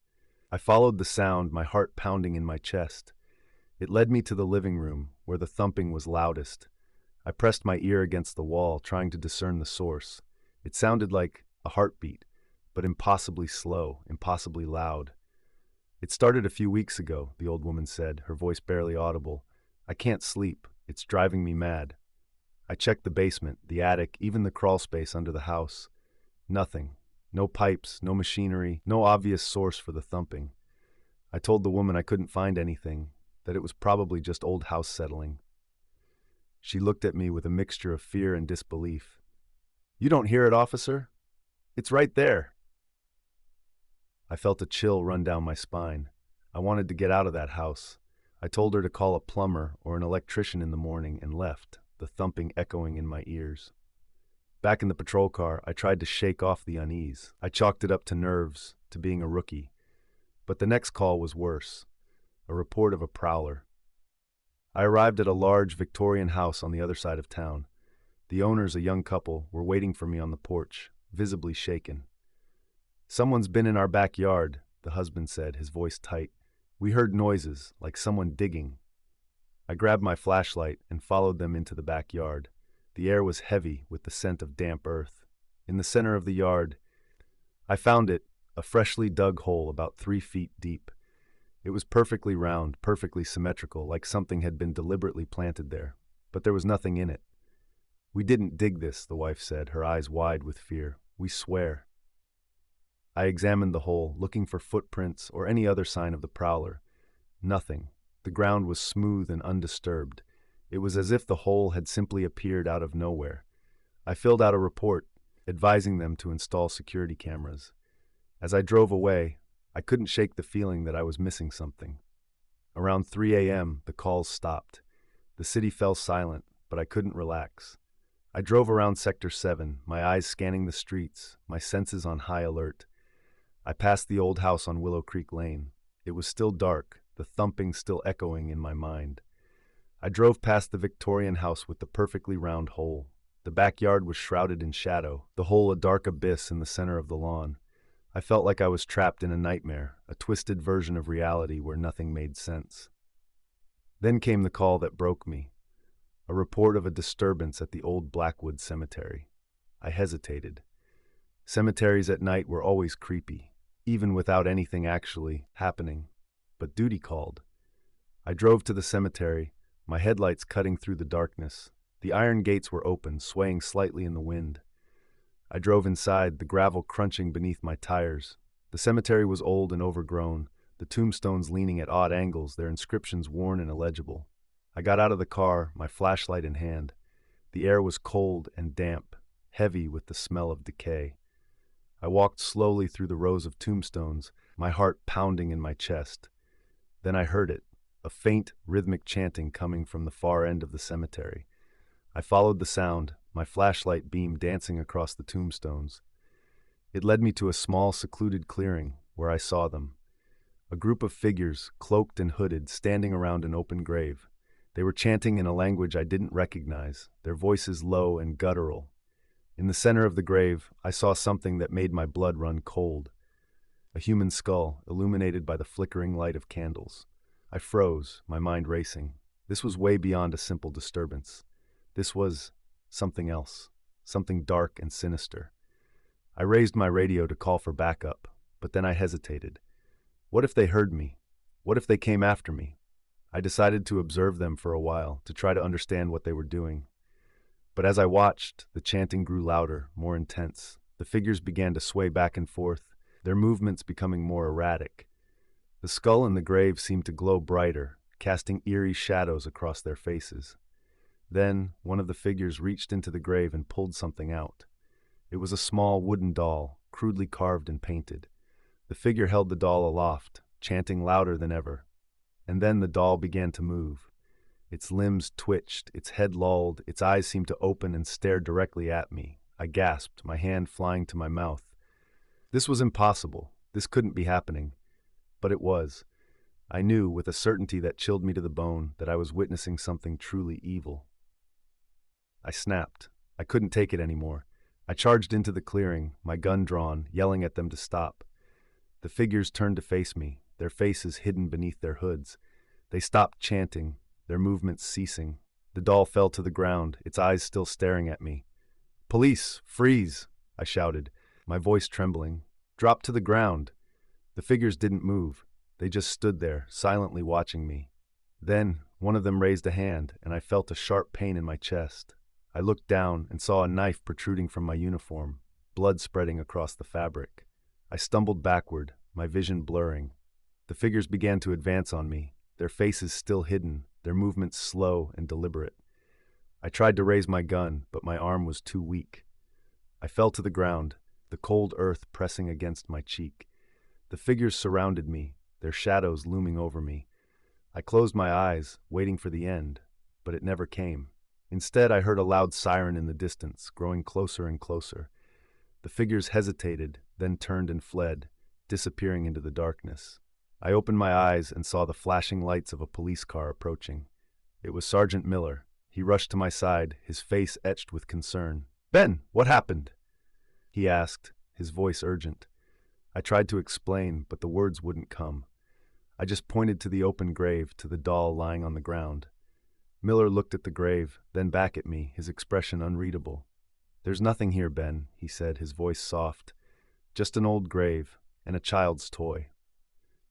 I followed the sound, my heart pounding in my chest. It led me to the living room, where the thumping was loudest. I pressed my ear against the wall, trying to discern the source. It sounded like a heartbeat, but impossibly slow, impossibly loud. "It started a few weeks ago," the old woman said, her voice barely audible. "I can't sleep. It's driving me mad." I checked the basement, the attic, even the crawl space under the house. Nothing. No pipes, no machinery, no obvious source for the thumping. I told the woman I couldn't find anything, that it was probably just old house settling. She looked at me with a mixture of fear and disbelief. "You don't hear it, officer? It's right there." I felt a chill run down my spine. I wanted to get out of that house. I told her to call a plumber or an electrician in the morning and left, the thumping echoing in my ears. Back in the patrol car, I tried to shake off the unease. I chalked it up to nerves, to being a rookie. But the next call was worse, a report of a prowler. I arrived at a large Victorian house on the other side of town. The owners, a young couple, were waiting for me on the porch, visibly shaken. "Someone's been in our backyard," the husband said, his voice tight. "We heard noises, like someone digging." I grabbed my flashlight and followed them into the backyard. The air was heavy with the scent of damp earth. In the center of the yard, I found it, a freshly dug hole about 3 feet deep. It was perfectly round, perfectly symmetrical, like something had been deliberately planted there. But there was nothing in it. "We didn't dig this," the wife said, her eyes wide with fear. "We swear." I examined the hole, looking for footprints or any other sign of the prowler. Nothing. The ground was smooth and undisturbed. It was as if the hole had simply appeared out of nowhere. I filled out a report, advising them to install security cameras. As I drove away, I couldn't shake the feeling that I was missing something. Around 3 a.m., the calls stopped. The city fell silent, but I couldn't relax. I drove around Sector 7, my eyes scanning the streets, my senses on high alert. I passed the old house on Willow Creek Lane. It was still dark, the thumping still echoing in my mind. I drove past the Victorian house with the perfectly round hole. The backyard was shrouded in shadow, the hole a dark abyss in the center of the lawn. I felt like I was trapped in a nightmare, a twisted version of reality where nothing made sense. Then came the call that broke me, a report of a disturbance at the old Blackwood Cemetery. I hesitated. Cemeteries at night were always creepy, even without anything actually happening. But duty called. I drove to the cemetery, my headlights cutting through the darkness. The iron gates were open, swaying slightly in the wind. I drove inside, the gravel crunching beneath my tires. The cemetery was old and overgrown, the tombstones leaning at odd angles, their inscriptions worn and illegible. I got out of the car, my flashlight in hand. The air was cold and damp, heavy with the smell of decay. I walked slowly through the rows of tombstones, my heart pounding in my chest. Then I heard it, a faint, rhythmic chanting coming from the far end of the cemetery. I followed the sound, my flashlight beam dancing across the tombstones. It led me to a small, secluded clearing, where I saw them. A group of figures, cloaked and hooded, standing around an open grave. They were chanting in a language I didn't recognize, their voices low and guttural. In the center of the grave, I saw something that made my blood run cold. A human skull, illuminated by the flickering light of candles. I froze, my mind racing. This was way beyond a simple disturbance. This was something else, something dark and sinister. I raised my radio to call for backup, but then I hesitated. What if they heard me? What if they came after me? I decided to observe them for a while, to try to understand what they were doing. But as I watched, the chanting grew louder, more intense. The figures began to sway back and forth, their movements becoming more erratic. The skull in the grave seemed to glow brighter, casting eerie shadows across their faces. Then, one of the figures reached into the grave and pulled something out. It was a small wooden doll, crudely carved and painted. The figure held the doll aloft, chanting louder than ever. And then the doll began to move. Its limbs twitched, its head lolled, its eyes seemed to open and stare directly at me. I gasped, my hand flying to my mouth. This was impossible. This couldn't be happening. But it was. I knew, with a certainty that chilled me to the bone, that I was witnessing something truly evil. I snapped. I couldn't take it anymore. I charged into the clearing, my gun drawn, yelling at them to stop. The figures turned to face me, their faces hidden beneath their hoods. They stopped chanting, their movements ceasing. The doll fell to the ground, its eyes still staring at me. "Police, freeze!" I shouted, my voice trembling. "Drop to the ground!" The figures didn't move. They just stood there, silently watching me. Then, one of them raised a hand, and I felt a sharp pain in my chest. I looked down and saw a knife protruding from my uniform, blood spreading across the fabric. I stumbled backward, my vision blurring. The figures began to advance on me, their faces still hidden, their movements slow and deliberate. I tried to raise my gun, but my arm was too weak. I fell to the ground, the cold earth pressing against my cheek. The figures surrounded me, their shadows looming over me. I closed my eyes, waiting for the end, but it never came. Instead, I heard a loud siren in the distance, growing closer and closer. The figures hesitated, then turned and fled, disappearing into the darkness. I opened my eyes and saw the flashing lights of a police car approaching. It was Sergeant Miller. He rushed to my side, his face etched with concern. "Ben, what happened?" he asked, his voice urgent. I tried to explain, but the words wouldn't come. I just pointed to the open grave, to the doll lying on the ground. Miller looked at the grave, then back at me, his expression unreadable. "There's nothing here, Ben," he said, his voice soft. "Just an old grave, and a child's toy."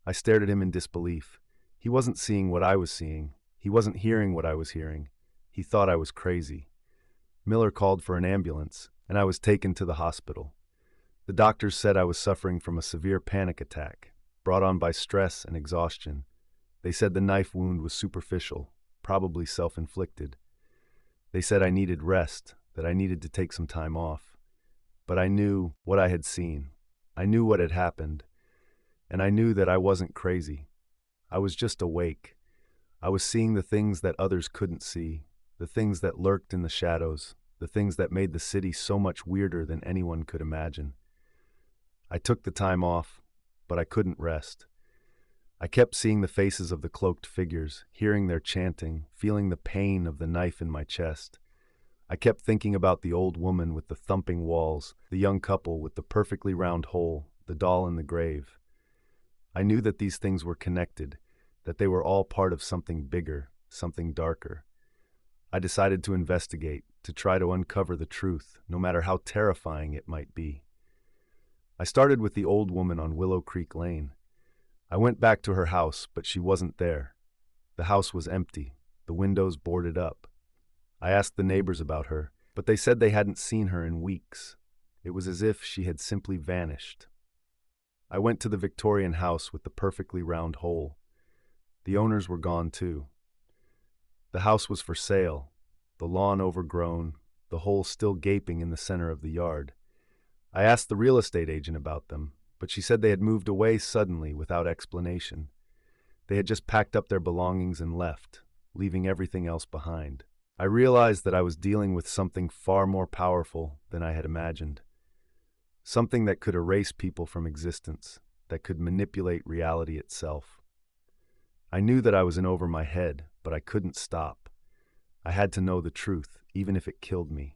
I stared at him in disbelief. He wasn't seeing what I was seeing. He wasn't hearing what I was hearing. He thought I was crazy. Miller called for an ambulance, and I was taken to the hospital. The doctors said I was suffering from a severe panic attack, brought on by stress and exhaustion. They said the knife wound was superficial, probably self-inflicted. They said I needed rest, that I needed to take some time off. But I knew what I had seen. I knew what had happened. And I knew that I wasn't crazy. I was just awake. I was seeing the things that others couldn't see, the things that lurked in the shadows, the things that made the city so much weirder than anyone could imagine. I took the time off, but I couldn't rest. I kept seeing the faces of the cloaked figures, hearing their chanting, feeling the pain of the knife in my chest. I kept thinking about the old woman with the thumping walls, the young couple with the perfectly round hole, the doll in the grave. I knew that these things were connected, that they were all part of something bigger, something darker. I decided to investigate, to try to uncover the truth, no matter how terrifying it might be. I started with the old woman on Willow Creek Lane. I went back to her house, but she wasn't there. The house was empty, the windows boarded up. I asked the neighbors about her, but they said they hadn't seen her in weeks. It was as if she had simply vanished. I went to the Victorian house with the perfectly round hole. The owners were gone too. The house was for sale, the lawn overgrown, the hole still gaping in the center of the yard. I asked the real estate agent about them, but she said they had moved away suddenly without explanation. They had just packed up their belongings and left, leaving everything else behind. I realized that I was dealing with something far more powerful than I had imagined. Something that could erase people from existence, that could manipulate reality itself. I knew that I was in over my head, but I couldn't stop. I had to know the truth, even if it killed me.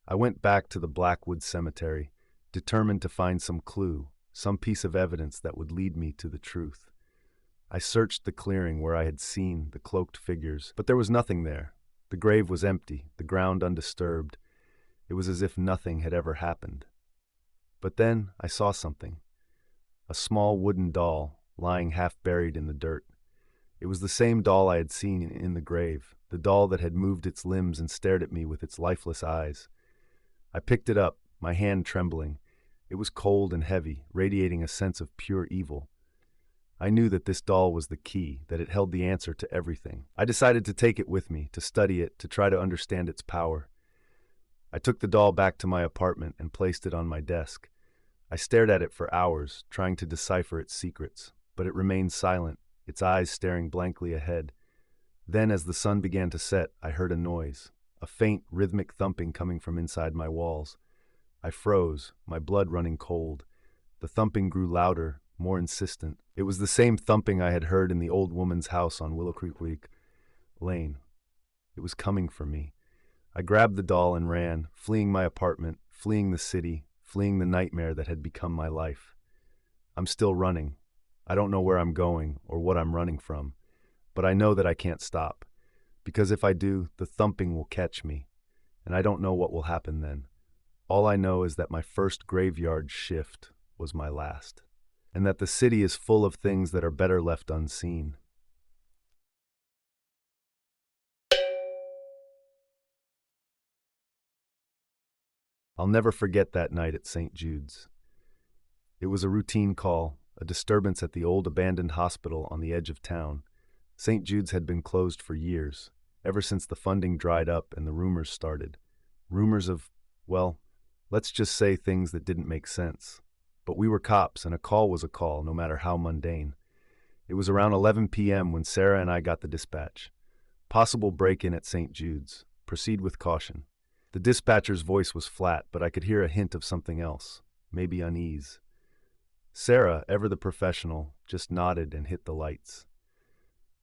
I went back to the Blackwood Cemetery, determined to find some clue, some piece of evidence that would lead me to the truth. I searched the clearing where I had seen the cloaked figures, but there was nothing there. The grave was empty, the ground undisturbed. It was as if nothing had ever happened. But then I saw something. A small wooden doll, lying half buried in the dirt. It was the same doll I had seen in the grave, the doll that had moved its limbs and stared at me with its lifeless eyes. I picked it up, my hand trembling. It was cold and heavy, radiating a sense of pure evil. I knew that this doll was the key, that it held the answer to everything. I decided to take it with me, to study it, to try to understand its power. I took the doll back to my apartment and placed it on my desk. I stared at it for hours, trying to decipher its secrets, but it remained silent, its eyes staring blankly ahead. Then, as the sun began to set, I heard a noise, a faint, rhythmic thumping coming from inside my walls. I froze, my blood running cold. The thumping grew louder, more insistent. It was the same thumping I had heard in the old woman's house on Willow Creek Lane. It was coming for me. I grabbed the doll and ran, fleeing my apartment, fleeing the city, fleeing the nightmare that had become my life. I'm still running. I don't know where I'm going or what I'm running from, but I know that I can't stop, because if I do, the thumping will catch me, and I don't know what will happen then. All I know is that my first graveyard shift was my last, and that the city is full of things that are better left unseen. I'll never forget that night at St. Jude's. It was a routine call, a disturbance at the old abandoned hospital on the edge of town. St. Jude's had been closed for years, ever since the funding dried up and the rumors started. Rumors of, well, let's just say things that didn't make sense. But we were cops, and a call was a call, no matter how mundane. It was around 11 p.m. when Sarah and I got the dispatch. Possible break-in at St. Jude's. Proceed with caution. The dispatcher's voice was flat, but I could hear a hint of something else, maybe unease. Sarah, ever the professional, just nodded and hit the lights.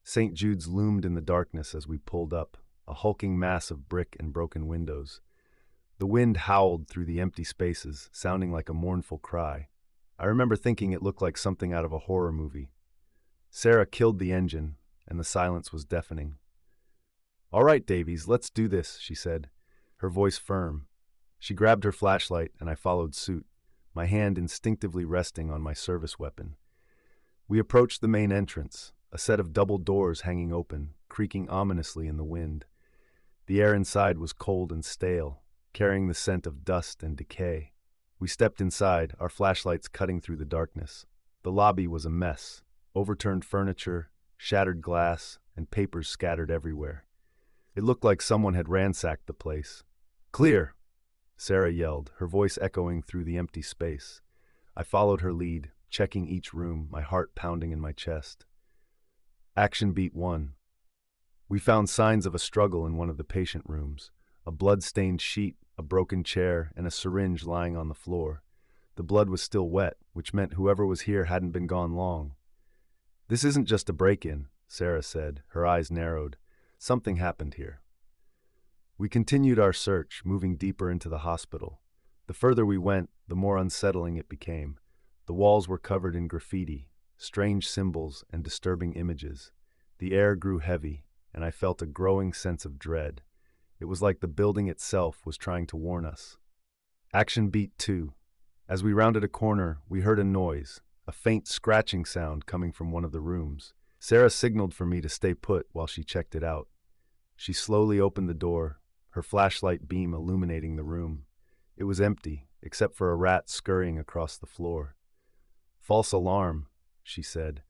St. Jude's loomed in the darkness as we pulled up, a hulking mass of brick and broken windows. The wind howled through the empty spaces, sounding like a mournful cry. I remember thinking it looked like something out of a horror movie. Sarah killed the engine, and the silence was deafening. "All right, Davies, let's do this," she said, her voice firm. She grabbed her flashlight, and I followed suit, my hand instinctively resting on my service weapon. We approached the main entrance, a set of double doors hanging open, creaking ominously in the wind. The air inside was cold and stale, carrying the scent of dust and decay. We stepped inside, our flashlights cutting through the darkness. The lobby was a mess, overturned furniture, shattered glass, and papers scattered everywhere. It looked like someone had ransacked the place. "Clear!" Sarah yelled, her voice echoing through the empty space. I followed her lead, checking each room, my heart pounding in my chest. Action beat 1. We found signs of a struggle in one of the patient rooms. A blood-stained sheet, a broken chair, and a syringe lying on the floor. The blood was still wet, which meant whoever was here hadn't been gone long. "This isn't just a break-in," Sarah said, her eyes narrowed. "Something happened here." We continued our search, moving deeper into the hospital. The further we went, the more unsettling it became. The walls were covered in graffiti, strange symbols, and disturbing images. The air grew heavy, and I felt a growing sense of dread. It was like the building itself was trying to warn us. Action beat 2. As we rounded a corner, we heard a noise, a faint scratching sound coming from one of the rooms. Sarah signaled for me to stay put while she checked it out. She slowly opened the door, her flashlight beam illuminating the room. It was empty, except for a rat scurrying across the floor. "False alarm," she said,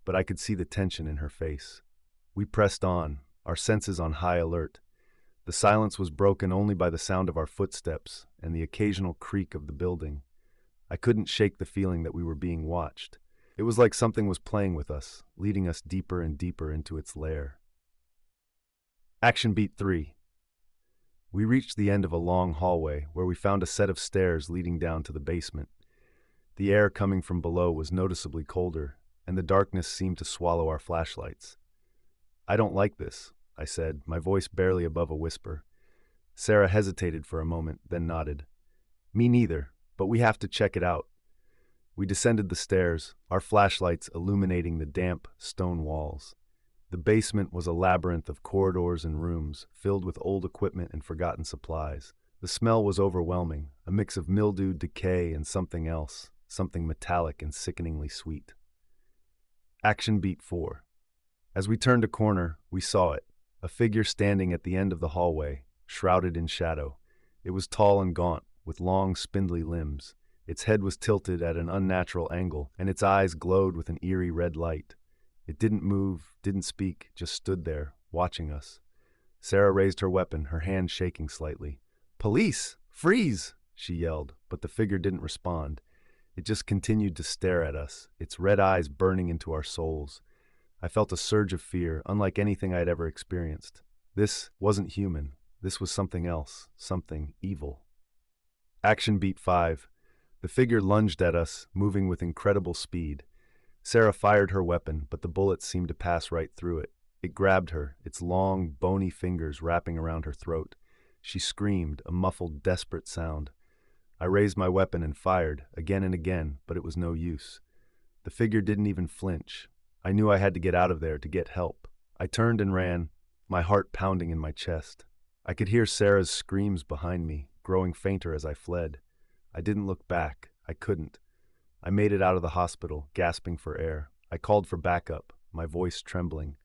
but I could see the tension in her face. We pressed on, our senses on high alert. The silence was broken only by the sound of our footsteps and the occasional creak of the building. I couldn't shake the feeling that we were being watched. It was like something was playing with us, leading us deeper and deeper into its lair. Action beat 3. We reached the end of a long hallway where we found a set of stairs leading down to the basement. The air coming from below was noticeably colder, and the darkness seemed to swallow our flashlights. "I don't like this," I said, my voice barely above a whisper. Sarah hesitated for a moment, then nodded. "Me neither, but we have to check it out." We descended the stairs, our flashlights illuminating the damp, stone walls. The basement was a labyrinth of corridors and rooms, filled with old equipment and forgotten supplies. The smell was overwhelming, a mix of mildew, decay, and something else, something metallic and sickeningly sweet. Action beat 4. As we turned a corner, we saw it, a figure standing at the end of the hallway, shrouded in shadow. It was tall and gaunt, with long, spindly limbs. Its head was tilted at an unnatural angle, and its eyes glowed with an eerie red light. It didn't move, didn't speak, just stood there, watching us. Sarah raised her weapon, her hand shaking slightly. "Police! Freeze!" she yelled, but the figure didn't respond. It just continued to stare at us, its red eyes burning into our souls. I felt a surge of fear, unlike anything I had ever experienced. This wasn't human. This was something else, something evil. Action beat 5. The figure lunged at us, moving with incredible speed. Sarah fired her weapon, but the bullets seemed to pass right through it. It grabbed her, its long, bony fingers wrapping around her throat. She screamed, a muffled, desperate sound. I raised my weapon and fired, again and again, but it was no use. The figure didn't even flinch. I knew I had to get out of there to get help. I turned and ran, my heart pounding in my chest. I could hear Sarah's screams behind me, growing fainter as I fled. I didn't look back. I couldn't. I made it out of the hospital, gasping for air. I called for backup, my voice trembling.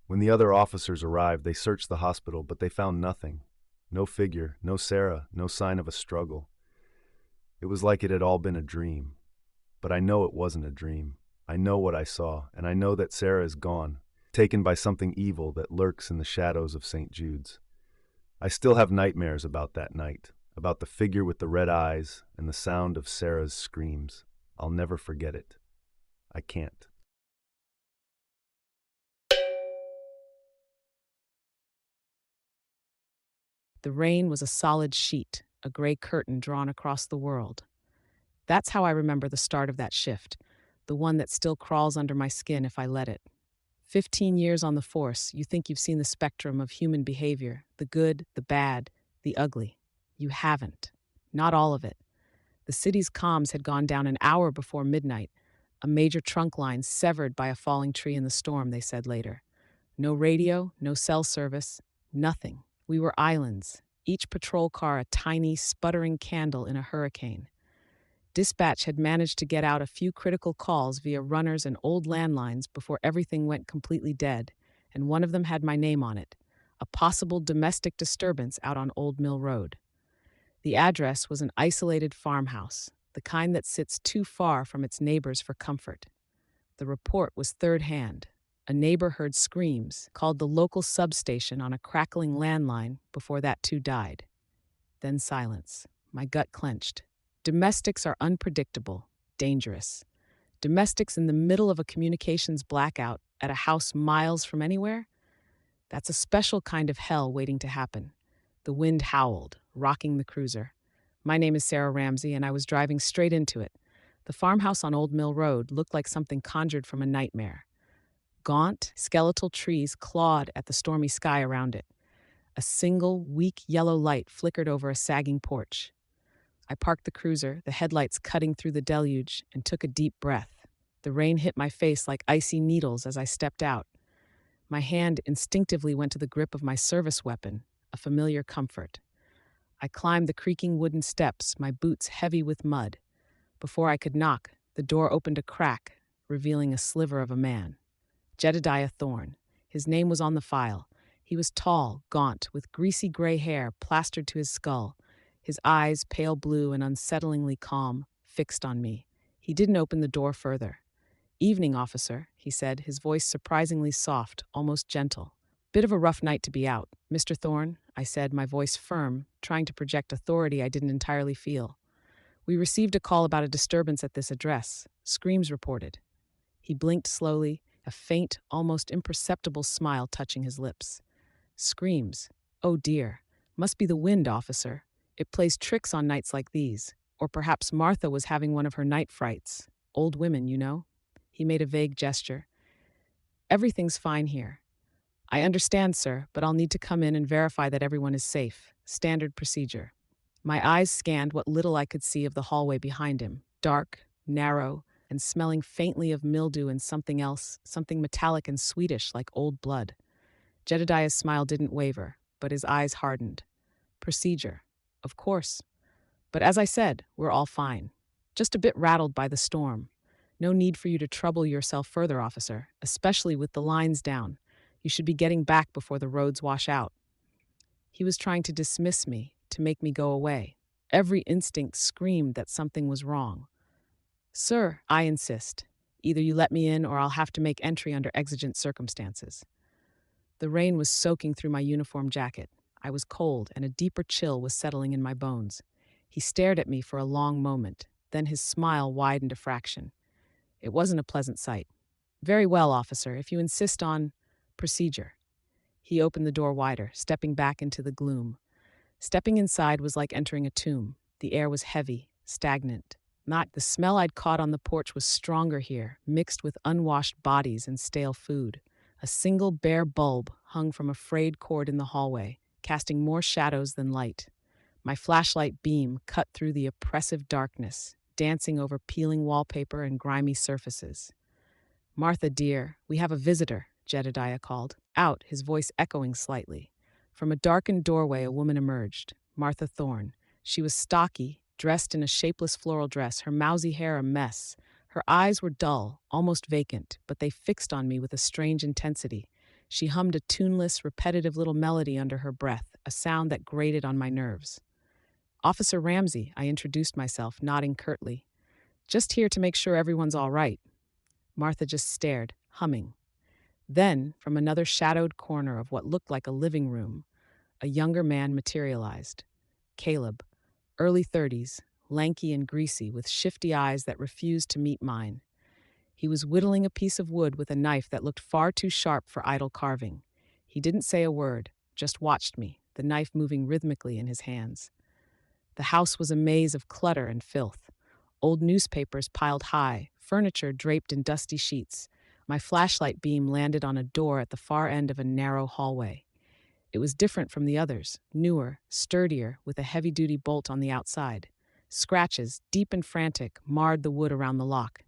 When the other officers arrived, they searched the hospital, but they found nothing. No figure, no Sarah, no sign of a struggle. It was like it had all been a dream. But I know it wasn't a dream. I know what I saw, and I know that Sarah is gone, taken by something evil that lurks in the shadows of St. Jude's. I still have nightmares about that night, about the figure with the red eyes and the sound of Sarah's screams. I'll never forget it. I can't. The rain was a solid sheet, a gray curtain drawn across the world. That's how I remember the start of that shift, the one that still crawls under my skin if I let it. 15 years on the force, you think you've seen the spectrum of human behavior, the good, the bad, the ugly. You haven't. Not all of it. The city's comms had gone down an hour before midnight, a major trunk line severed by a falling tree in the storm, they said later. No radio, no cell service, nothing. We were islands, each patrol car a tiny, sputtering candle in a hurricane. Dispatch had managed to get out a few critical calls via runners and old landlines before everything went completely dead, and one of them had my name on it, a possible domestic disturbance out on Old Mill Road. The address was an isolated farmhouse, the kind that sits too far from its neighbors for comfort. The report was third-hand. A neighbor heard screams, called the local substation on a crackling landline before that too died. Then silence. My gut clenched. Domestics are unpredictable, dangerous. Domestics in the middle of a communications blackout at a house miles from anywhere? That's a special kind of hell waiting to happen. The wind howled, rocking the cruiser. My name is Sarah Ramsey, and I was driving straight into it. The farmhouse on Old Mill Road looked like something conjured from a nightmare. Gaunt, skeletal trees clawed at the stormy sky around it. A single, weak yellow light flickered over a sagging porch. I parked the cruiser, the headlights cutting through the deluge, and took a deep breath. The rain hit my face like icy needles as I stepped out. My hand instinctively went to the grip of my service weapon, a familiar comfort. I climbed the creaking wooden steps, my boots heavy with mud. Before I could knock, the door opened a crack, revealing a sliver of a man. Jedediah Thorne. His name was on the file. He was tall, gaunt, with greasy gray hair plastered to his skull. His eyes, pale blue and unsettlingly calm, fixed on me. He didn't open the door further. "Evening, officer," he said, his voice surprisingly soft, almost gentle. "Bit of a rough night to be out. Mr. Thorne," I said, my voice firm, trying to project authority I didn't entirely feel. "We received a call about a disturbance at this address. Screams reported." He blinked slowly, a faint, almost imperceptible smile touching his lips. "Screams. Oh dear. Must be the wind, officer. It plays tricks on nights like these. Or perhaps Martha was having one of her night frights. Old women, you know. He made a vague gesture. Everything's fine here. I understand, sir, but I'll need to come in and verify that everyone is safe. Standard procedure. My eyes scanned what little I could see of the hallway behind him. Dark, narrow, and smelling faintly of mildew and something else, something metallic and sweetish like old blood. Jedediah's smile didn't waver, but his eyes hardened. Procedure. Of course. But as I said, we're all fine. Just a bit rattled by the storm. No need for you to trouble yourself further, officer, especially with the lines down. You should be getting back before the roads wash out. He was trying to dismiss me, to make me go away. Every instinct screamed that something was wrong. Sir, I insist. Either you let me in or I'll have to make entry under exigent circumstances. The rain was soaking through my uniform jacket. I was cold, and a deeper chill was settling in my bones. He stared at me for a long moment, then his smile widened a fraction. It wasn't a pleasant sight. Very well, officer, if you insist on procedure. He opened the door wider, stepping back into the gloom. Stepping inside was like entering a tomb. The air was heavy, stagnant. Not the smell I'd caught on the porch was stronger here, mixed with unwashed bodies and stale food. A single bare bulb hung from a frayed cord in the hallway, casting more shadows than light. My flashlight beam cut through the oppressive darkness, dancing over peeling wallpaper and grimy surfaces. Martha, dear, we have a visitor, Jedediah called. Out, his voice echoing slightly. From a darkened doorway, a woman emerged, Martha Thorne. She was stocky, dressed in a shapeless floral dress, her mousy hair a mess. Her eyes were dull, almost vacant, but they fixed on me with a strange intensity. She hummed a tuneless, repetitive little melody under her breath, a sound that grated on my nerves. Officer Ramsey, I introduced myself, nodding curtly. Just here to make sure everyone's all right. Martha just stared, humming. Then, from another shadowed corner of what looked like a living room, a younger man materialized. Caleb, early 30s, lanky and greasy, with shifty eyes that refused to meet mine. He was whittling a piece of wood with a knife that looked far too sharp for idle carving. He didn't say a word, just watched me, the knife moving rhythmically in his hands. The house was a maze of clutter and filth. Old newspapers piled high, furniture draped in dusty sheets. My flashlight beam landed on a door at the far end of a narrow hallway. It was different from the others, newer, sturdier, with a heavy-duty bolt on the outside. Scratches, deep and frantic, marred the wood around the lock.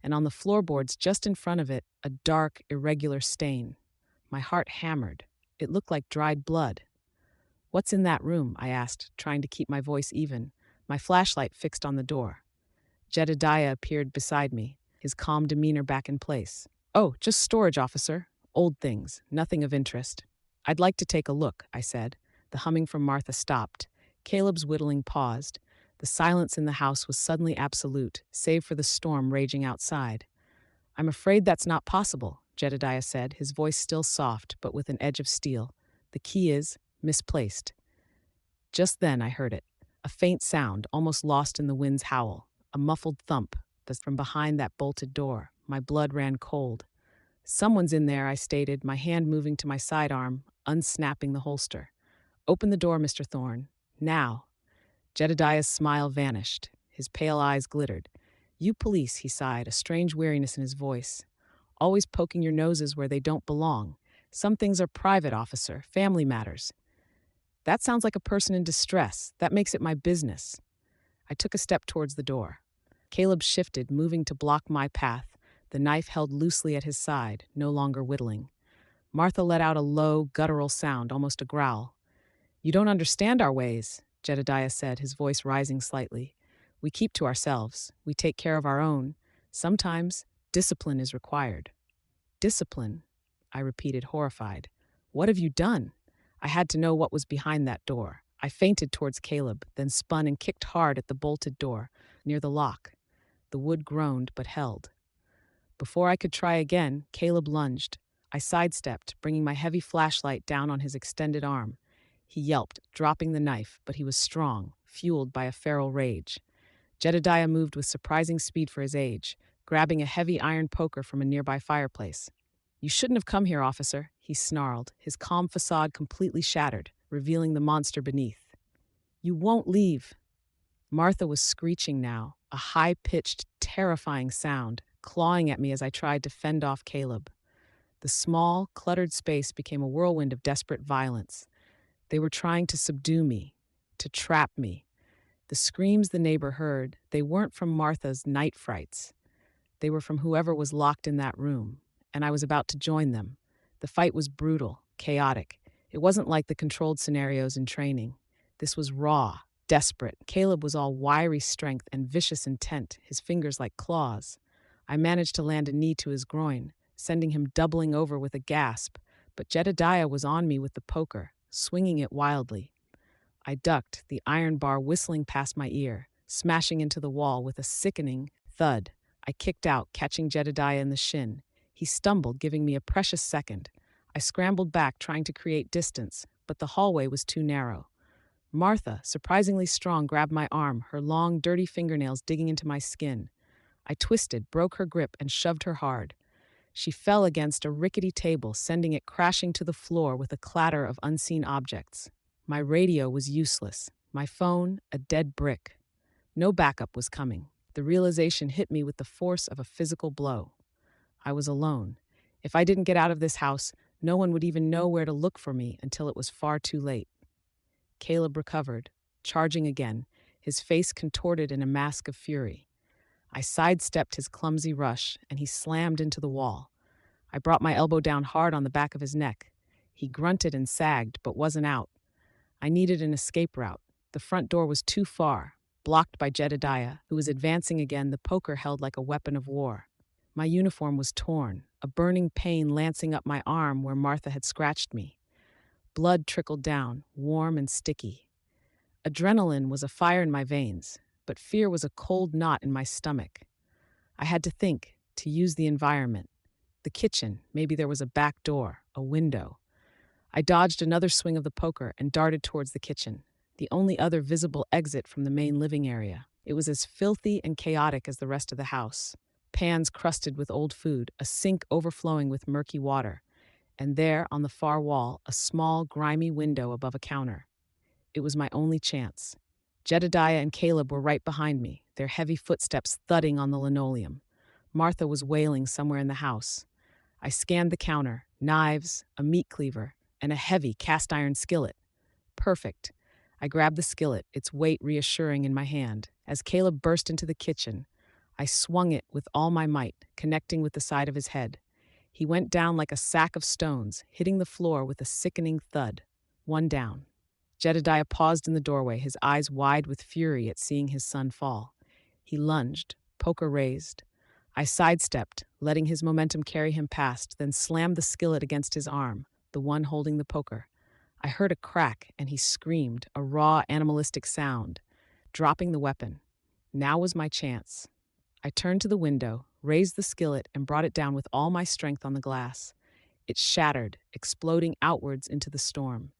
And on the floorboards just in front of it, a dark, irregular stain. My heart hammered. It looked like dried blood. What's in that room? I asked, trying to keep my voice even, my flashlight fixed on the door. Jedediah appeared beside me, his calm demeanor back in place. Oh, just storage, officer. Old things, nothing of interest. I'd like to take a look, I said. The humming from Martha stopped. Caleb's whittling paused. The silence in the house was suddenly absolute, save for the storm raging outside. I'm afraid that's not possible, Jedediah said, his voice still soft, but with an edge of steel. The key is misplaced. Just then I heard it. A faint sound, almost lost in the wind's howl. A muffled thump, from behind that bolted door. My blood ran cold. Someone's in there, I stated, my hand moving to my sidearm, unsnapping the holster. Open the door, Mr. Thorne. Now. Jedediah's smile vanished. His pale eyes glittered. You police, he sighed, a strange weariness in his voice. Always poking your noses where they don't belong. Some things are private, officer, family matters. That sounds like a person in distress. That makes it my business. I took a step towards the door. Caleb shifted, moving to block my path, the knife held loosely at his side, no longer whittling. Martha let out a low, guttural sound, almost a growl. You don't understand our ways, Jedediah said, his voice rising slightly. We keep to ourselves. We take care of our own. Sometimes discipline is required. Discipline, I repeated, horrified. What have you done? I had to know what was behind that door. I feinted towards Caleb, then spun and kicked hard at the bolted door, near the lock. The wood groaned, but held. Before I could try again, Caleb lunged. I sidestepped, bringing my heavy flashlight down on his extended arm. He yelped, dropping the knife, but he was strong, fueled by a feral rage. Jedediah moved with surprising speed for his age, grabbing a heavy iron poker from a nearby fireplace. You shouldn't have come here, officer, he snarled, his calm facade completely shattered, revealing the monster beneath. You won't leave. Martha was screeching now, a high-pitched, terrifying sound, clawing at me as I tried to fend off Caleb. The small, cluttered space became a whirlwind of desperate violence. They were trying to subdue me, to trap me. The screams the neighbor heard, they weren't from Martha's night frights. They were from whoever was locked in that room, and I was about to join them. The fight was brutal, chaotic. It wasn't like the controlled scenarios in training. This was raw, desperate. Caleb was all wiry strength and vicious intent, his fingers like claws. I managed to land a knee to his groin, sending him doubling over with a gasp, but Jedediah was on me with the poker, swinging it wildly. I ducked, the iron bar whistling past my ear, smashing into the wall with a sickening thud. I kicked out, catching Jedediah in the shin. He stumbled, giving me a precious second. I scrambled back, trying to create distance, but the hallway was too narrow. Martha, surprisingly strong, grabbed my arm, her long, dirty fingernails digging into my skin. I twisted, broke her grip, and shoved her hard. She fell against a rickety table, sending it crashing to the floor with a clatter of unseen objects. My radio was useless. My phone, a dead brick. No backup was coming. The realization hit me with the force of a physical blow. I was alone. If I didn't get out of this house, no one would even know where to look for me until it was far too late. Caleb recovered, charging again, his face contorted in a mask of fury. I sidestepped his clumsy rush, and he slammed into the wall. I brought my elbow down hard on the back of his neck. He grunted and sagged, but wasn't out. I needed an escape route. The front door was too far, blocked by Jedediah, who was advancing again, the poker held like a weapon of war. My uniform was torn, a burning pain lancing up my arm where Martha had scratched me. Blood trickled down, warm and sticky. Adrenaline was a fire in my veins, but fear was a cold knot in my stomach. I had to think, to use the environment. The kitchen, maybe there was a back door, a window. I dodged another swing of the poker and darted towards the kitchen, the only other visible exit from the main living area. It was as filthy and chaotic as the rest of the house. Pans crusted with old food, a sink overflowing with murky water, and there, on the far wall, a small, grimy window above a counter. It was my only chance. Jedediah and Caleb were right behind me, their heavy footsteps thudding on the linoleum. Martha was wailing somewhere in the house. I scanned the counter, knives, a meat cleaver, and a heavy cast-iron skillet. Perfect. I grabbed the skillet, its weight reassuring in my hand. As Caleb burst into the kitchen, I swung it with all my might, connecting with the side of his head. He went down like a sack of stones, hitting the floor with a sickening thud. One down. Jedediah paused in the doorway, his eyes wide with fury at seeing his son fall. He lunged, poker raised. I sidestepped, letting his momentum carry him past, then slammed the skillet against his arm, the one holding the poker. I heard a crack, and he screamed, a raw, animalistic sound, dropping the weapon. Now was my chance. I turned to the window, raised the skillet, and brought it down with all my strength on the glass. It shattered, exploding outwards into the storm.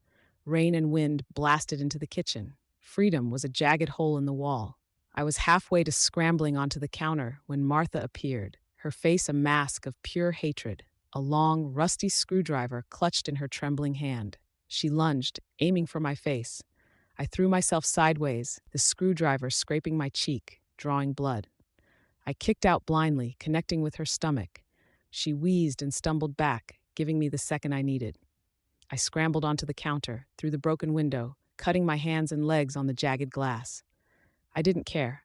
Rain and wind blasted into the kitchen. Freedom was a jagged hole in the wall. I was halfway to scrambling onto the counter when Martha appeared, her face a mask of pure hatred, a long, rusty screwdriver clutched in her trembling hand. She lunged, aiming for my face. I threw myself sideways, the screwdriver scraping my cheek, drawing blood. I kicked out blindly, connecting with her stomach. She wheezed and stumbled back, giving me the second I needed. I scrambled onto the counter, through the broken window, cutting my hands and legs on the jagged glass. I didn't care.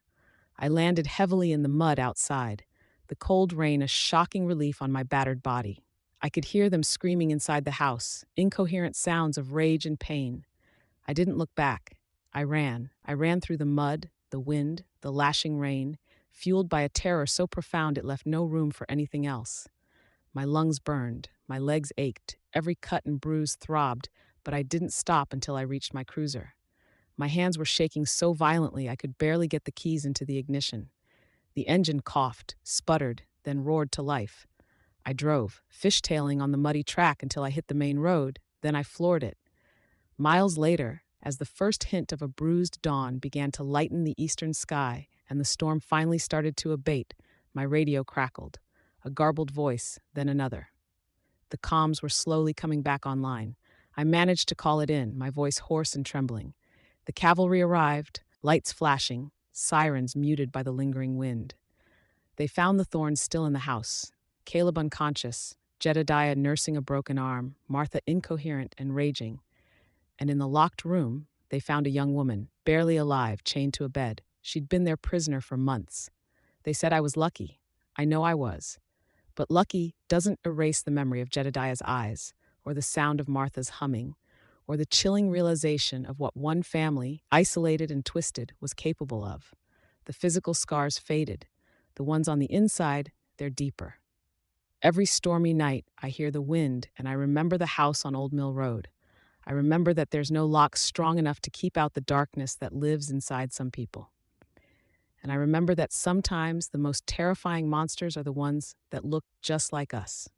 I landed heavily in the mud outside, the cold rain a shocking relief on my battered body. I could hear them screaming inside the house, incoherent sounds of rage and pain. I didn't look back. I ran. I ran through the mud, the wind, the lashing rain, fueled by a terror so profound it left no room for anything else. My lungs burned, my legs ached, every cut and bruise throbbed, but I didn't stop until I reached my cruiser. My hands were shaking so violently I could barely get the keys into the ignition. The engine coughed, sputtered, then roared to life. I drove, fishtailing on the muddy track until I hit the main road, then I floored it. Miles later, as the first hint of a bruised dawn began to lighten the eastern sky and the storm finally started to abate, my radio crackled. A garbled voice, then another. The comms were slowly coming back online. I managed to call it in, my voice hoarse and trembling. The cavalry arrived, lights flashing, sirens muted by the lingering wind. They found the thorns still in the house, Caleb unconscious, Jedediah nursing a broken arm, Martha incoherent and raging. And in the locked room, they found a young woman, barely alive, chained to a bed. She'd been their prisoner for months. They said I was lucky. I know I was. But lucky doesn't erase the memory of Jedediah's eyes, or the sound of Martha's humming, or the chilling realization of what one family, isolated and twisted, was capable of. The physical scars faded. The ones on the inside, they're deeper. Every stormy night, I hear the wind, and I remember the house on Old Mill Road. I remember that there's no lock strong enough to keep out the darkness that lives inside some people. And I remember that sometimes the most terrifying monsters are the ones that look just like us.